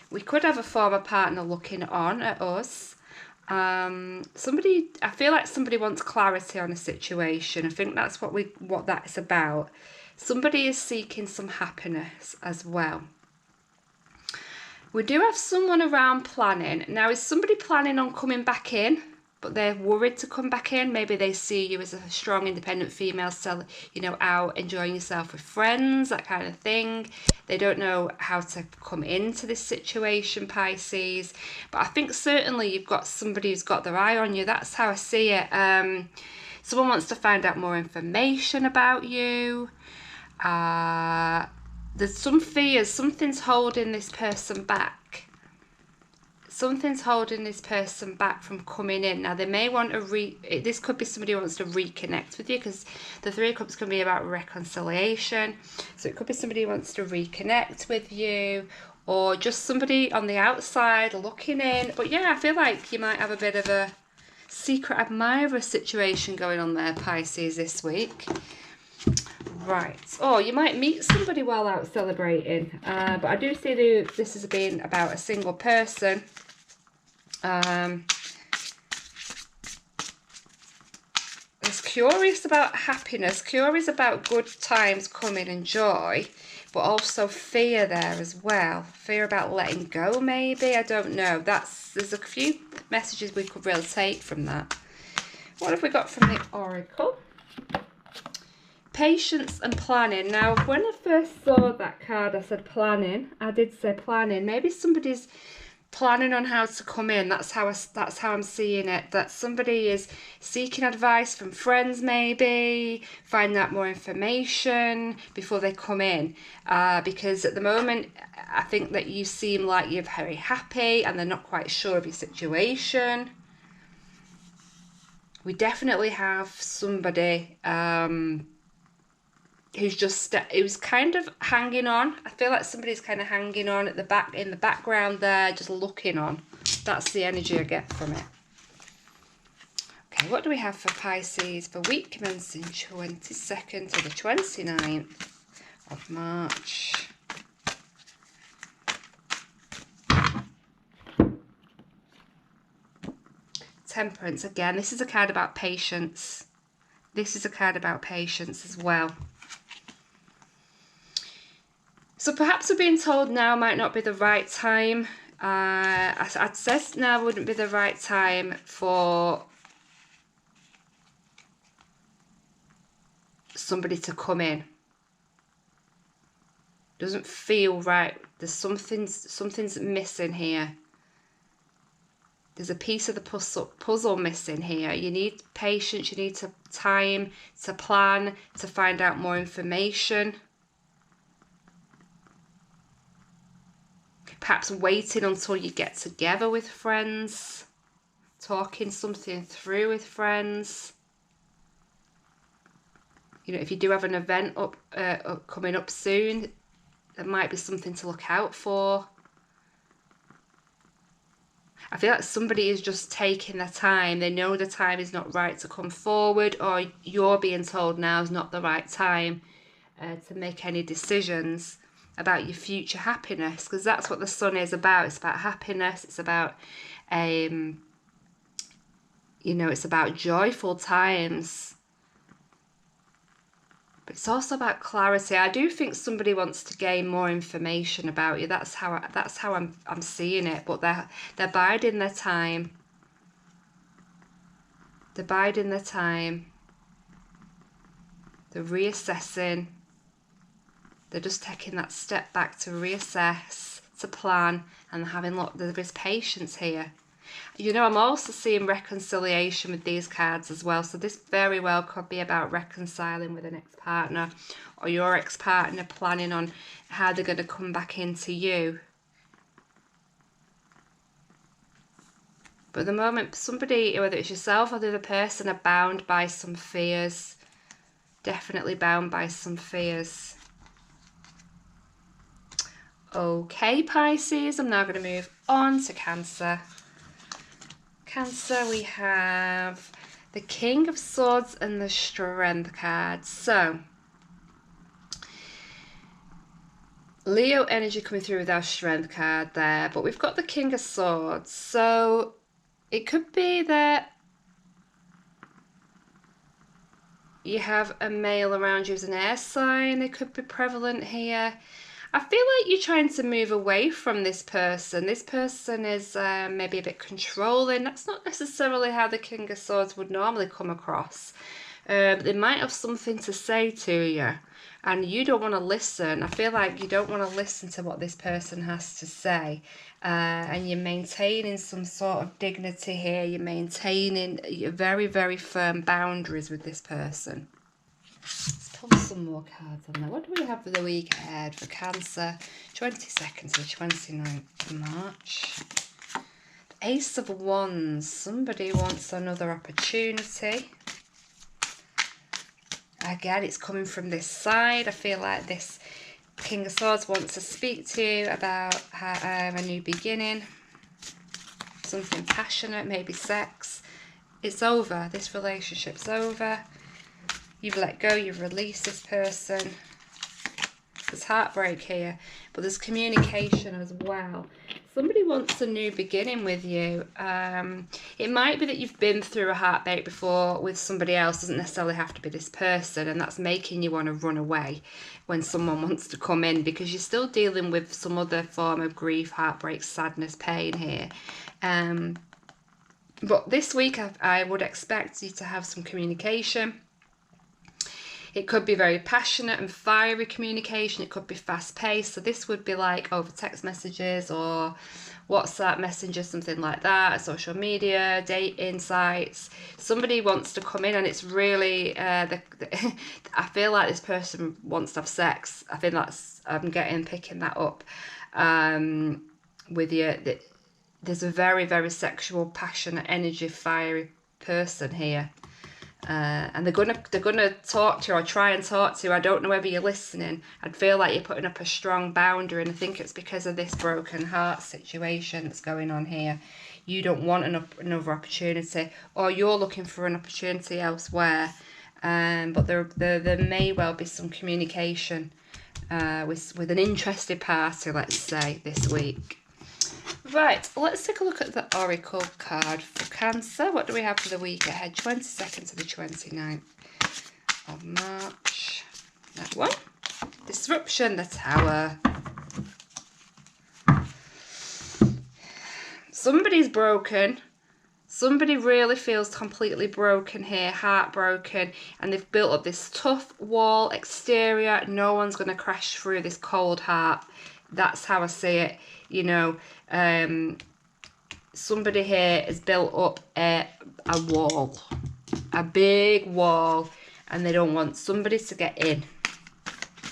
We could have a former partner looking on at us. I feel like somebody wants clarity on a situation. I think that's what that's about. Somebody is seeking some happiness as well. We do have someone around planning. Now, is somebody planning on coming back in, but they're worried to come back in? Maybe they see you as a strong, independent female, out enjoying yourself with friends, that kind of thing. They don't know how to come into this situation, Pisces. But I think certainly you've got somebody who's got their eye on you. That's how I see it. Someone wants to find out more information about you. There's some fears. Something's holding this person back. Something's holding this person back from coming in. Now, they may want to this could be somebody who wants to reconnect with you, because the Three of Cups can be about reconciliation. So it could be somebody who wants to reconnect with you, or just somebody on the outside looking in. But yeah, I feel like you might have a bit of a secret admirer situation going on there, Pisces, this week. Right. Oh, you might meet somebody while out celebrating. But I do see this as being about a single person. It's curious about happiness, curious about good times coming and joy, but also fear there as well. Fear about letting go, maybe. I don't know. There's a few messages we could really take from that. What have we got from the Oracle? Patience and planning. Now, when I first saw that card, I said planning. I did say planning. Maybe somebody's planning on how to come in. That's how I'm seeing it. That somebody is seeking advice from friends, maybe find out more information before they come in. Because at the moment, I think that you seem like you're very happy and they're not quite sure of your situation. We definitely have somebody who's kind of hanging on. I feel like somebody's kind of hanging on at in the background there, just looking on. That's the energy I get from it. Okay, what do we have for Pisces for week commencing 22nd to the 29th of March? Temperance again. This is a card about patience. This is a card about patience as well. So perhaps we're being told now might not be the right time. I'd say now wouldn't be the right time for somebody to come in. Doesn't feel right. There's something's missing here. There's a piece of the puzzle missing here. You need patience, you need time to plan, to find out more information. Perhaps waiting until you get together with friends. Talking something through with friends. You know, if you do have an event coming up soon, there might be something to look out for. I feel like somebody is just taking their time. They know the time is not right to come forward, or you're being told now is not the right time to make any decisions about your future happiness, because that's what the sun is about. It's about happiness. It's about, you know, it's about joyful times. But it's also about clarity. I do think somebody wants to gain more information about you. That's how I'm seeing it. But they're biding their time. They're biding their time. They're reassessing. They're just taking that step back to reassess, to plan, and having there is patience here. You know, I'm also seeing reconciliation with these cards as well. So this very well could be about reconciling with an ex-partner, or your ex-partner planning on how they're going to come back into you. But at the moment, somebody, whether it's yourself or the other person, are bound by some fears. Definitely bound by some fears. Okay, Pisces, I'm now going to move on to Cancer. Cancer, we have the King of Swords and the Strength card. So, Leo energy coming through with our Strength card there, but we've got the King of Swords. So, it could be that you have a male around you as an air sign. It could be prevalent here. I feel like you're trying to move away from this person. This person is maybe a bit controlling. That's not necessarily how the King of Swords would normally come across. They might have something to say to you, and you don't want to listen. I feel like you don't want to listen to what this person has to say. And you're maintaining some sort of dignity here. You're maintaining your very, very firm boundaries with this person. Pull some more cards on there. What do we have for the week ahead for Cancer? 22nd to the 29th of March. The Ace of Wands. Somebody wants another opportunity. Again, it's coming from this side. I feel like this King of Swords wants to speak to you about a new beginning. Something passionate, maybe sex. It's over. This relationship's over. You've let go, you've released this person. There's heartbreak here, but there's communication as well. Somebody wants a new beginning with you. It might be that you've been through a heartbreak before with somebody else. Doesn't necessarily have to be this person, and that's making you want to run away when someone wants to come in, because you're still dealing with some other form of grief, heartbreak, sadness, pain here. But this week I would expect you to have some communication. It could be very passionate and fiery communication. It could be fast-paced. So this would be like over text messages or WhatsApp Messenger, something like that, social media, dating sites. Somebody wants to come in, and it's really, I feel like this person wants to have sex. I think that's, picking that up with you. There's a very, very sexual, passionate, energy, fiery person here. And they're gonna talk to you or try and talk to you. I don't know whether you're listening. I'd feel like you're putting up a strong boundary, and I think it's because of this broken heart situation that's going on here. You don't want another opportunity, or you're looking for an opportunity elsewhere. But there may well be some communication with an interested party, let's say, this week. Right, let's take a look at the Oracle card for Cancer. What do we have for the week ahead? 22nd to the 29th of March. That one. Disruption, the Tower. Somebody's broken. Somebody really feels completely broken here, heartbroken, and they've built up this tough wall exterior. No one's going to crash through this cold heart. That's how I see it. You know, somebody here has built up a wall, a big wall, and they don't want somebody to get in.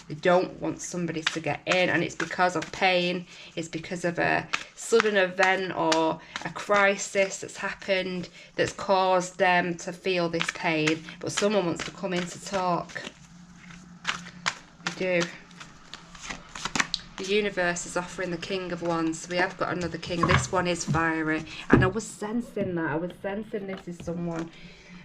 They don't want somebody to get in, and it's because of pain. It's because of a sudden event or a crisis that's happened that's caused them to feel this pain. But someone wants to come in to talk. They do. The universe is offering the King of Wands. We have got another king. This one is fiery, and I was sensing that. I was sensing this is someone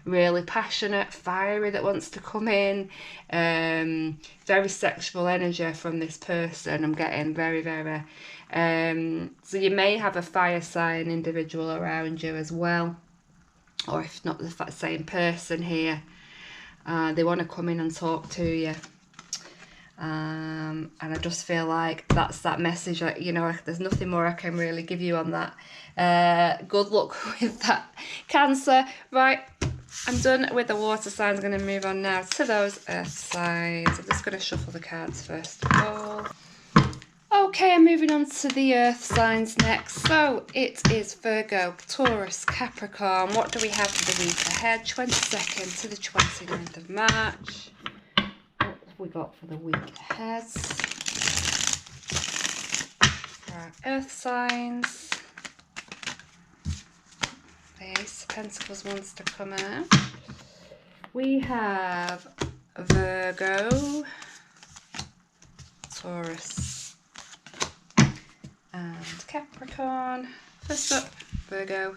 really passionate, fiery, that wants to come in. Very sexual energy from this person. I'm getting very, very. So you may have a fire sign individual around you as well, or if not the same person here. They want to come in and talk to you. And I just feel like that's that message. Like, you know, there's nothing more I can really give you on that. Good luck with that, Cancer. Right, I'm done with the water signs. I'm going to move on now to those earth signs. I'm just going to shuffle the cards first of all. Okay, I'm moving on to the earth signs next. So it is Virgo, Taurus, Capricorn. What do we have for the week ahead? 22nd to the 29th of March. What have we got for the week ahead? For our earth signs. The Ace of Pentacles wants to come out. We have Virgo, Taurus, and Capricorn. First up, Virgo.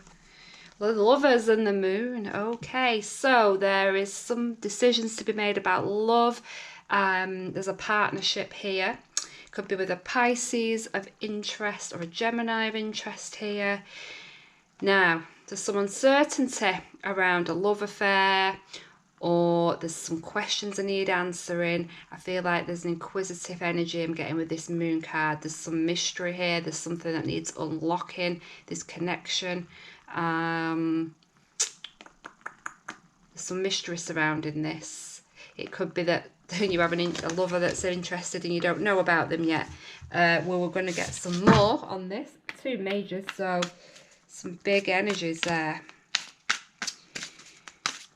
The Lovers and the Moon. Okay, so there is some decisions to be made about love. There's a partnership here. Could be with a Pisces of interest or a Gemini of interest here. Now, there's some uncertainty around a love affair, or there's some questions I need answering. I feel like there's an inquisitive energy I'm getting with this Moon card. There's some mystery here. There's something that needs unlocking, this connection. There's some mystery surrounding this. It could be that you have a lover that's interested and you don't know about them yet. Well, we're going to get some more on this. Two majors, so some big energies there.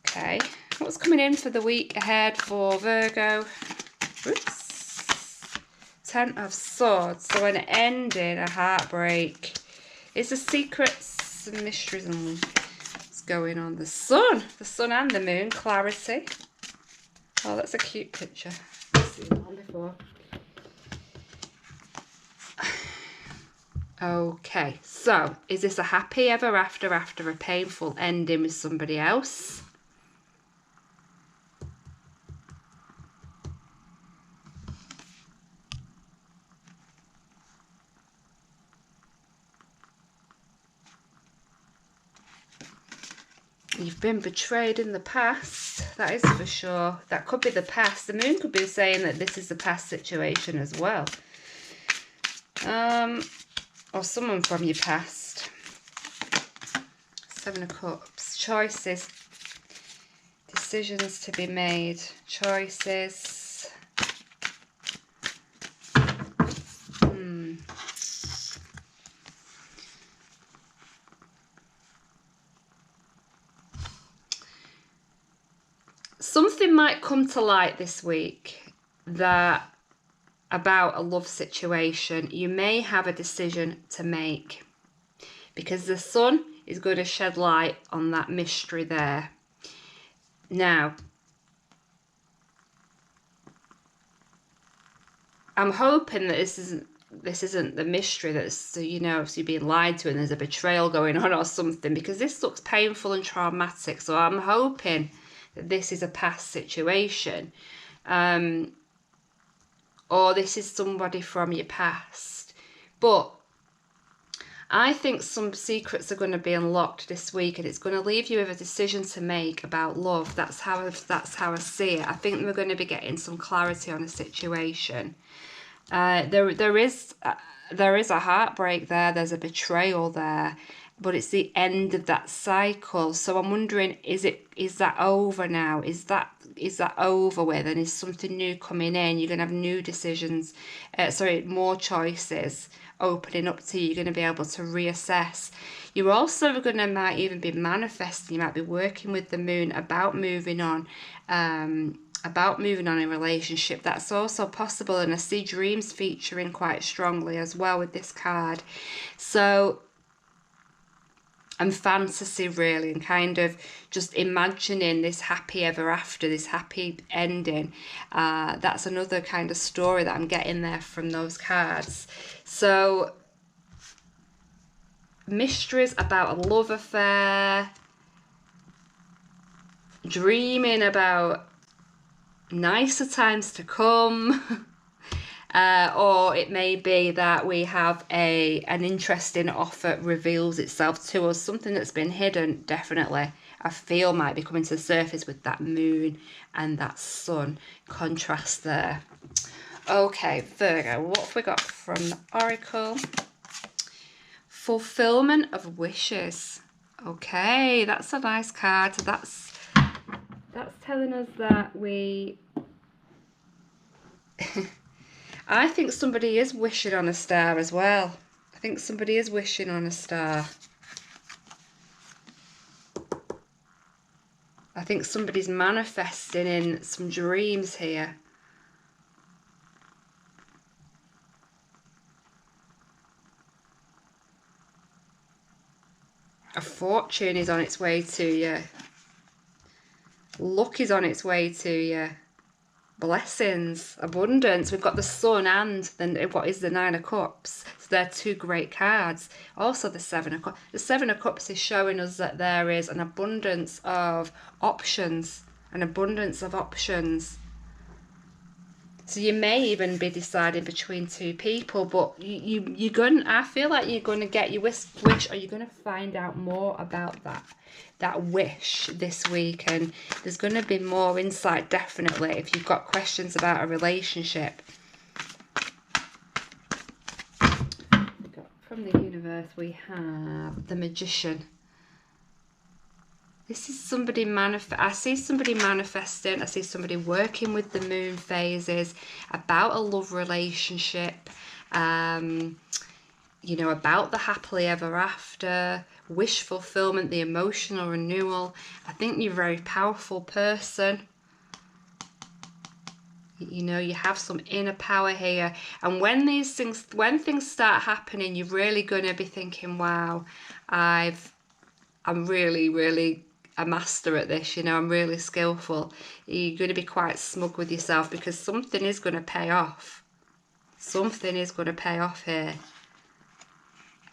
Okay, what's coming in for the week ahead for Virgo? Oops. Ten of Swords. So an ending, a heartbreak. It's a secrets and mysteries and what's going on. The sun and the moon, clarity. Oh, that's a cute picture. I've seen that one before. Okay, so is this a happy ever after a painful ending with somebody else? You've been betrayed in the past, that is for sure. That could be the past. The moon could be saying that this is the past situation as well. Or someone from your past. Seven of Cups. Choices. Decisions to be made. Choices. Something might come to light this week that about a love situation. You may have a decision to make because the sun is going to shed light on that mystery there. Now, I'm hoping that this isn't the mystery that's, you know, so you're being lied to and there's a betrayal going on or something, because this looks painful and traumatic. So I'm hoping that this is a past situation, or this is somebody from your past. But I think some secrets are going to be unlocked this week, and it's going to leave you with a decision to make about love. That's how I see it. I think we're going to be getting some clarity on a situation. There is a heartbreak there. There's a betrayal there. but it's the end of that cycle. So I'm wondering, is that over now? Is that over with, and is something new coming in? You're going to have new decisions, more choices opening up to you. You're going to be able to reassess. You're also might even be manifesting. You might be working with the moon about moving on, in a relationship. That's also possible, and I see dreams featuring quite strongly as well with this card. So, and fantasy really, and kind of just imagining this happy ever after, this happy ending. That's another kind of story that I'm getting there from those cards. So mysteries about a love affair, dreaming about nicer times to come. Or it may be that we have an interesting offer reveals itself to us. Something that's been hidden, definitely, I feel might be coming to the surface with that moon and that sun contrast there. Okay, Virgo, what have we got from the Oracle? Fulfillment of wishes. Okay, that's a nice card. So that's telling us that we... I think somebody is wishing on a star as well. I think somebody is wishing on a star. I think somebody's manifesting in some dreams here. A fortune is on its way to you. Luck is on its way to you. Blessings, abundance. We've got the sun and then what is the Nine of Cups. So they're two great cards. Also the Seven of Cups. The Seven of Cups is showing us that there is an abundance of options. An abundance of options. So you may even be deciding between two people, but I feel like you're going to get your wish, or you're going to find out more about that wish this week, and there's going to be more insight, definitely, if you've got questions about a relationship. From the universe, we have the Magician. This is somebody I see somebody manifesting. I see somebody working with the moon phases about a love relationship, about the happily ever after, wish fulfillment, the emotional renewal. I think you're a very powerful person. You have some inner power here. And when things start happening, you're really going to be thinking, wow, I'm really, really a master at this, I'm really skillful. You're going to be quite smug with yourself because something is going to pay off. Something is going to pay off here.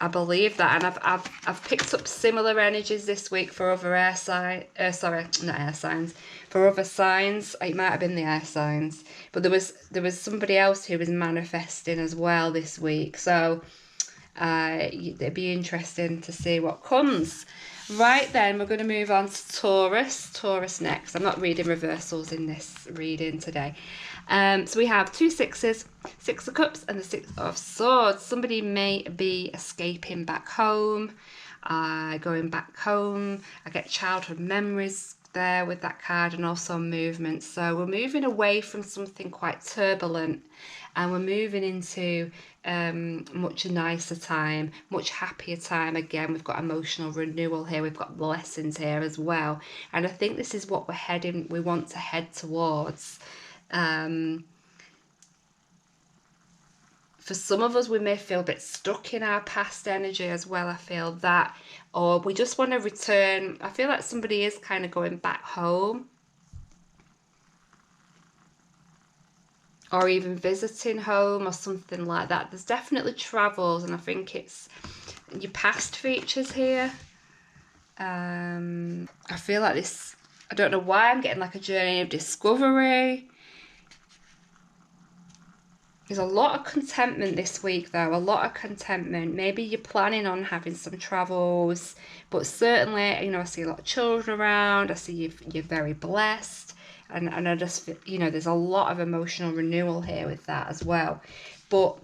I believe that, and I've picked up similar energies this week for other air signs. Not air signs. For other signs, it might have been the air signs, but there was somebody else who was manifesting as well this week. So it'd be interesting to see what comes. Right then, we're going to move on to Taurus. Taurus next. I'm not reading reversals in this reading today. So we have two sixes, Six of Cups and the Six of Swords. Somebody may be escaping back home, going back home. I get childhood memories there with that card, and also movement. So we're moving away from something quite turbulent, and we're moving into much nicer time, much happier time. Again, we've got emotional renewal here, we've got lessons here as well, and I think this is what we want to head towards. For some of us, we may feel a bit stuck in our past energy as well. I feel that, or we just want to return. I feel like somebody is kind of going back home, or even visiting home or something like that. There's definitely travels, and I think it's your past features here. I feel like this, I don't know why I'm getting like a journey of discovery. There's a lot of contentment this week though, a lot of contentment. Maybe you're planning on having some travels, but certainly, I see a lot of children around. I see you're very blessed. And I just feel, there's a lot of emotional renewal here with that as well. But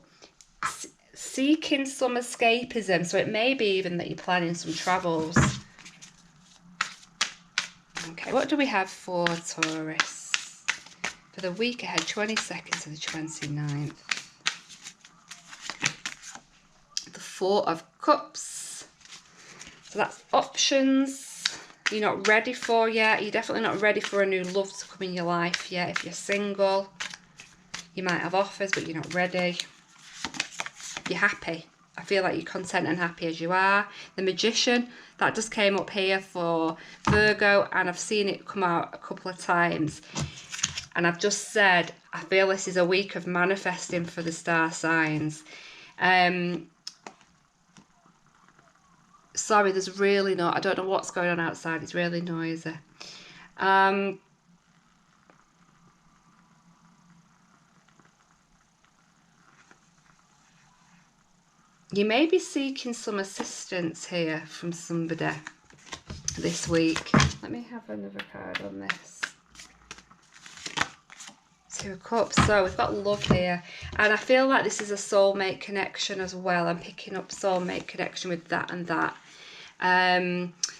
seeking some escapism. So it may be even that you're planning some travels. Okay, what do we have for Taurus? For the week ahead, 22nd to the 29th. The Four of Cups. So that's options you're not ready for yet. You're definitely not ready for a new love to come in your life yet. If you're single, you might have offers, but you're not ready. You're happy. I feel like you're content and happy as you are. The Magician, that just came up here for Virgo, and I've seen it come out a couple of times. And I've just said, I feel this is a week of manifesting for the star signs. Sorry, there's really not, I don't know what's going on outside. It's really noisy. You may be seeking some assistance here from somebody this week. Let me have another card on this. Two of Cups. So we've got love here. And I feel like this is a soulmate connection as well. I'm picking up soulmate connection with that and that.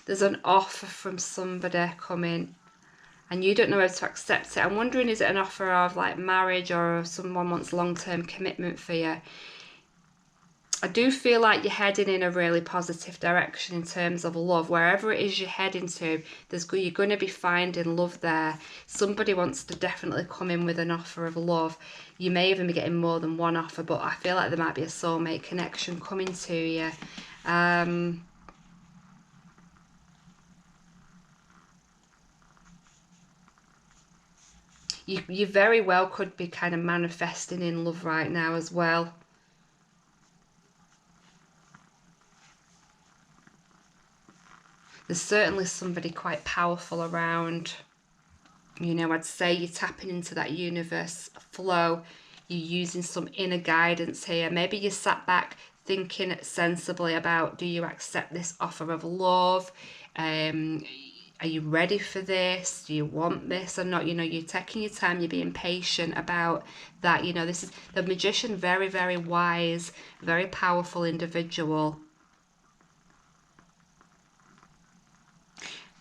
There's an offer from somebody coming, and you don't know how to accept it. I'm wondering, is it an offer of like marriage, or someone wants long-term commitment for you? I do feel like you're heading in a really positive direction in terms of love. Wherever it is you're heading to, you're going to be finding love there. Somebody wants to definitely come in with an offer of love. You may even be getting more than one offer, but I feel like there might be a soulmate connection coming to you. You very well could be kind of manifesting in love right now as well. There's certainly somebody quite powerful around. You know, I'd say you're tapping into that universe flow. You're using some inner guidance here. Maybe you sat back thinking sensibly about, do you accept this offer of love? Are you ready for this? Do you want this or not? You know, you're taking your time, you're being patient about that. You know, this is the Magician, very, very wise, very powerful individual.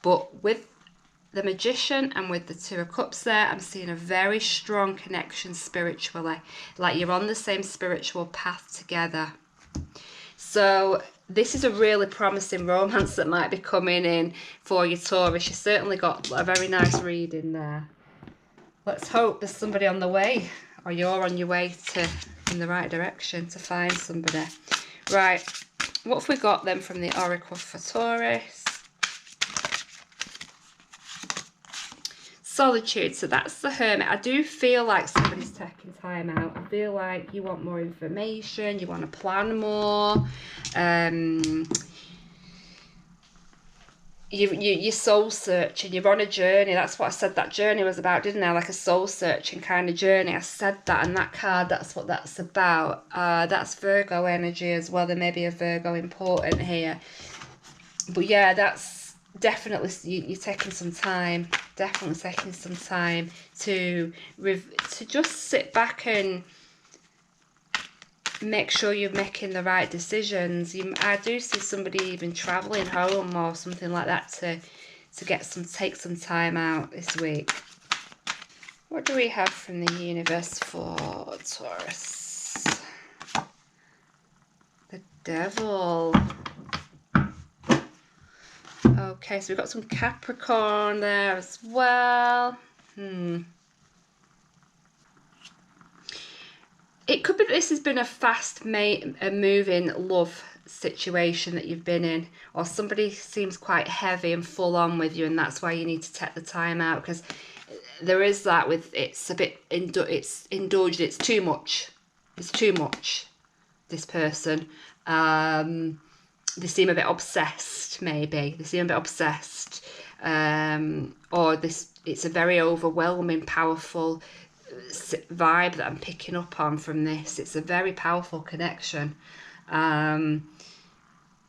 But with the Magician and with the Two of Cups there, I'm seeing a very strong connection spiritually. Like you're on the same spiritual path together. So this is a really promising romance that might be coming in for you, Taurus. You certainly got a very nice reading there. Let's hope there's somebody on the way, or you're on your way in the right direction to find somebody. Right, what have we got then from the Oracle for Taurus? Solitude. So that's the Hermit. I do feel like somebody's taking time out. I feel like you want more information, you want to plan more. You're soul searching, you're on a journey. That's what I said that journey was about, didn't I? Like a soul searching kind of journey. I said that, and that card, that's what that's about. That's Virgo energy as well. There may be a Virgo important here. But yeah, that's definitely, you're taking some time. Definitely taking some time to just sit back and make sure you're making the right decisions. I do see somebody even traveling home or something like that to take some time out this week. What do we have from the universe for Taurus? The Devil. Okay, so we've got some Capricorn there as well. It could be that this has been a fast moving love situation that you've been in, or somebody seems quite heavy and full on with you, and that's why you need to take the time out, because there is that with, it's a bit, it's indulged, it's too much, this person. They seem a bit obsessed, maybe. They seem a bit obsessed. Or it's a very overwhelming, powerful vibe that I'm picking up on from this. It's a very powerful connection. But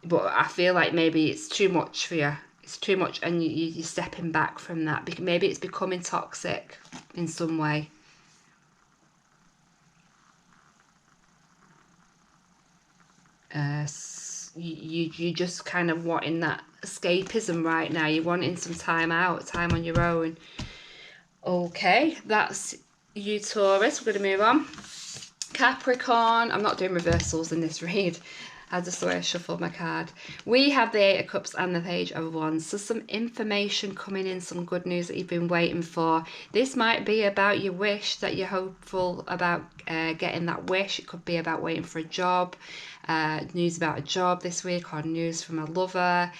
I feel like maybe it's too much for you. It's too much, and you're stepping back from that. Maybe it's becoming toxic in some way. You just kind of wanting that escapism right now. You're wanting some time out, time on your own. Okay, that's you, Taurus. We're going to move on. Capricorn. I'm not doing reversals in this read. I just the way I shuffled my card. We have the Eight of Cups and the Page of Wands. So some information coming in, some good news that you've been waiting for. This might be about your wish, that you're hopeful about getting that wish. It could be about waiting for a job, news about a job this week, or news from a lover,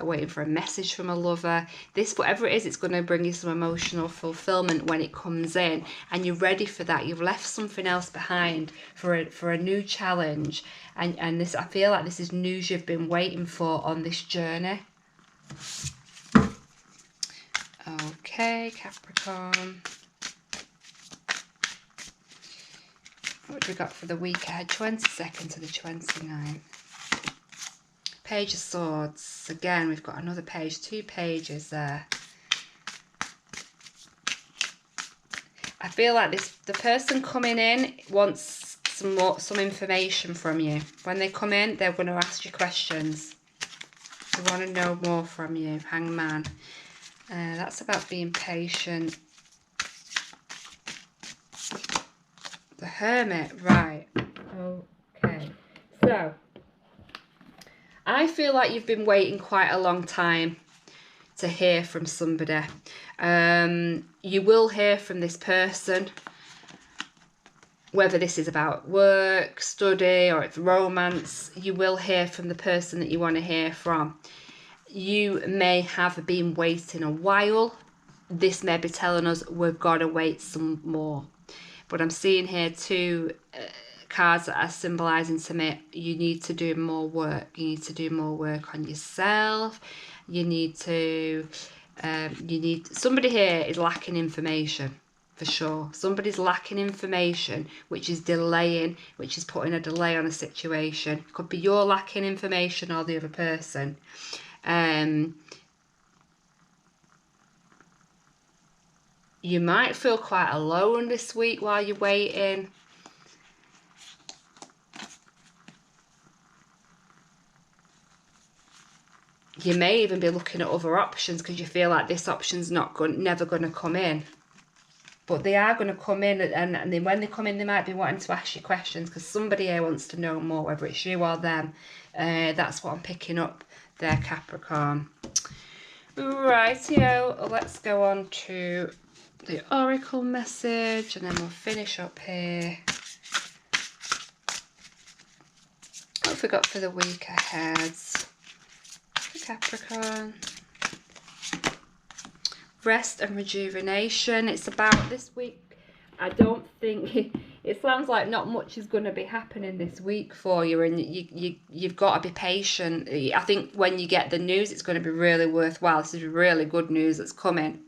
waiting for a message from a lover. This, whatever it is, it's going to bring you some emotional fulfillment when it comes in, and you're ready for that. You've left something else behind for a new challenge, and this, I feel like this is news you've been waiting for on this journey. Okay, Capricorn. What do we got for the week ahead? 22nd to the 29th. Page of Swords. Again, we've got another page, 2 pages there. I feel like the person coming in wants some information from you. When they come in, they're going to ask you questions. They want to know more from you. Hangman. That's about being patient. The Hermit, right. Okay. So, I feel like you've been waiting quite a long time to hear from somebody. You will hear from this person, whether this is about work, study, or it's romance. You will hear from the person that you want to hear from. You may have been waiting a while. This may be telling us we've got to wait some more. But I'm seeing here 2 cards that are symbolising to me you need to do more work. You need to do more work on yourself. You need to, somebody here is lacking information, for sure. Somebody's lacking information, which is delaying, which is putting a delay on a situation. It could be you're lacking information or the other person. You might feel quite alone this week while you're waiting. You may even be looking at other options because you feel like this option's never going to come in. But they are going to come in, and then when they come in, they might be wanting to ask you questions because somebody here wants to know more, whether it's you or them. That's what I'm picking up there, Capricorn. Rightio, let's go on to the oracle message, and then we'll finish up here. What have we got for the week ahead for Capricorn? Rest and rejuvenation. It's about this week. I don't think it sounds like not much is going to be happening this week for you, and you've got to be patient. I think when you get the news, it's going to be really worthwhile. This is really good news that's coming.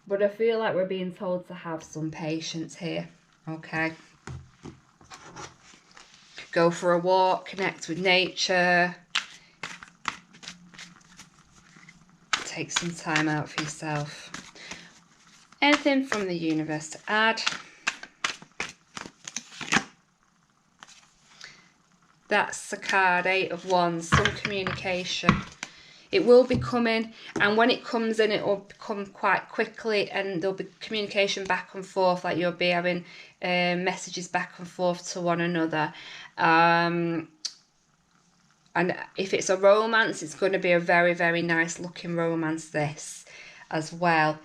But I feel like we're being told to have some patience here, okay? Go for a walk, connect with nature. Take some time out for yourself. Anything from the universe to add? That's the card, 8 of Wands, some communication. It will be coming, and when it comes in, it will come quite quickly, and there'll be communication back and forth, like you'll be having messages back and forth to one another. And if it's a romance, it's going to be a very, very nice looking romance, this as well.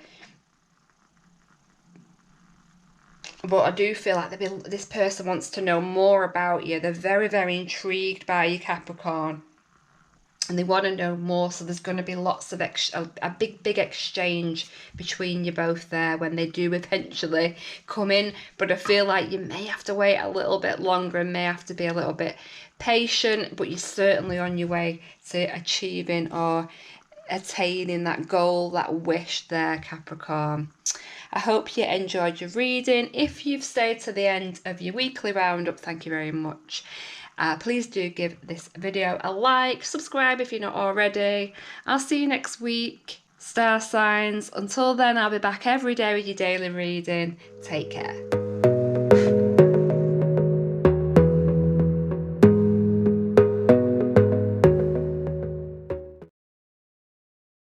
But I do feel like this person wants to know more about you. They're very, very intrigued by you, Capricorn. And they want to know more, so there's going to be lots of a big exchange between you both there when they do eventually come in. But I feel like you may have to wait a little bit longer and may have to be a little bit patient, but you're certainly on your way to achieving or attaining that goal, that wish there, Capricorn. I hope you enjoyed your reading. If you've stayed to the end of your weekly roundup, thank you very much. Please do give this video a like, subscribe if you're not already. I'll see you next week, star signs. Until then, I'll be back every day with your daily reading. Take care.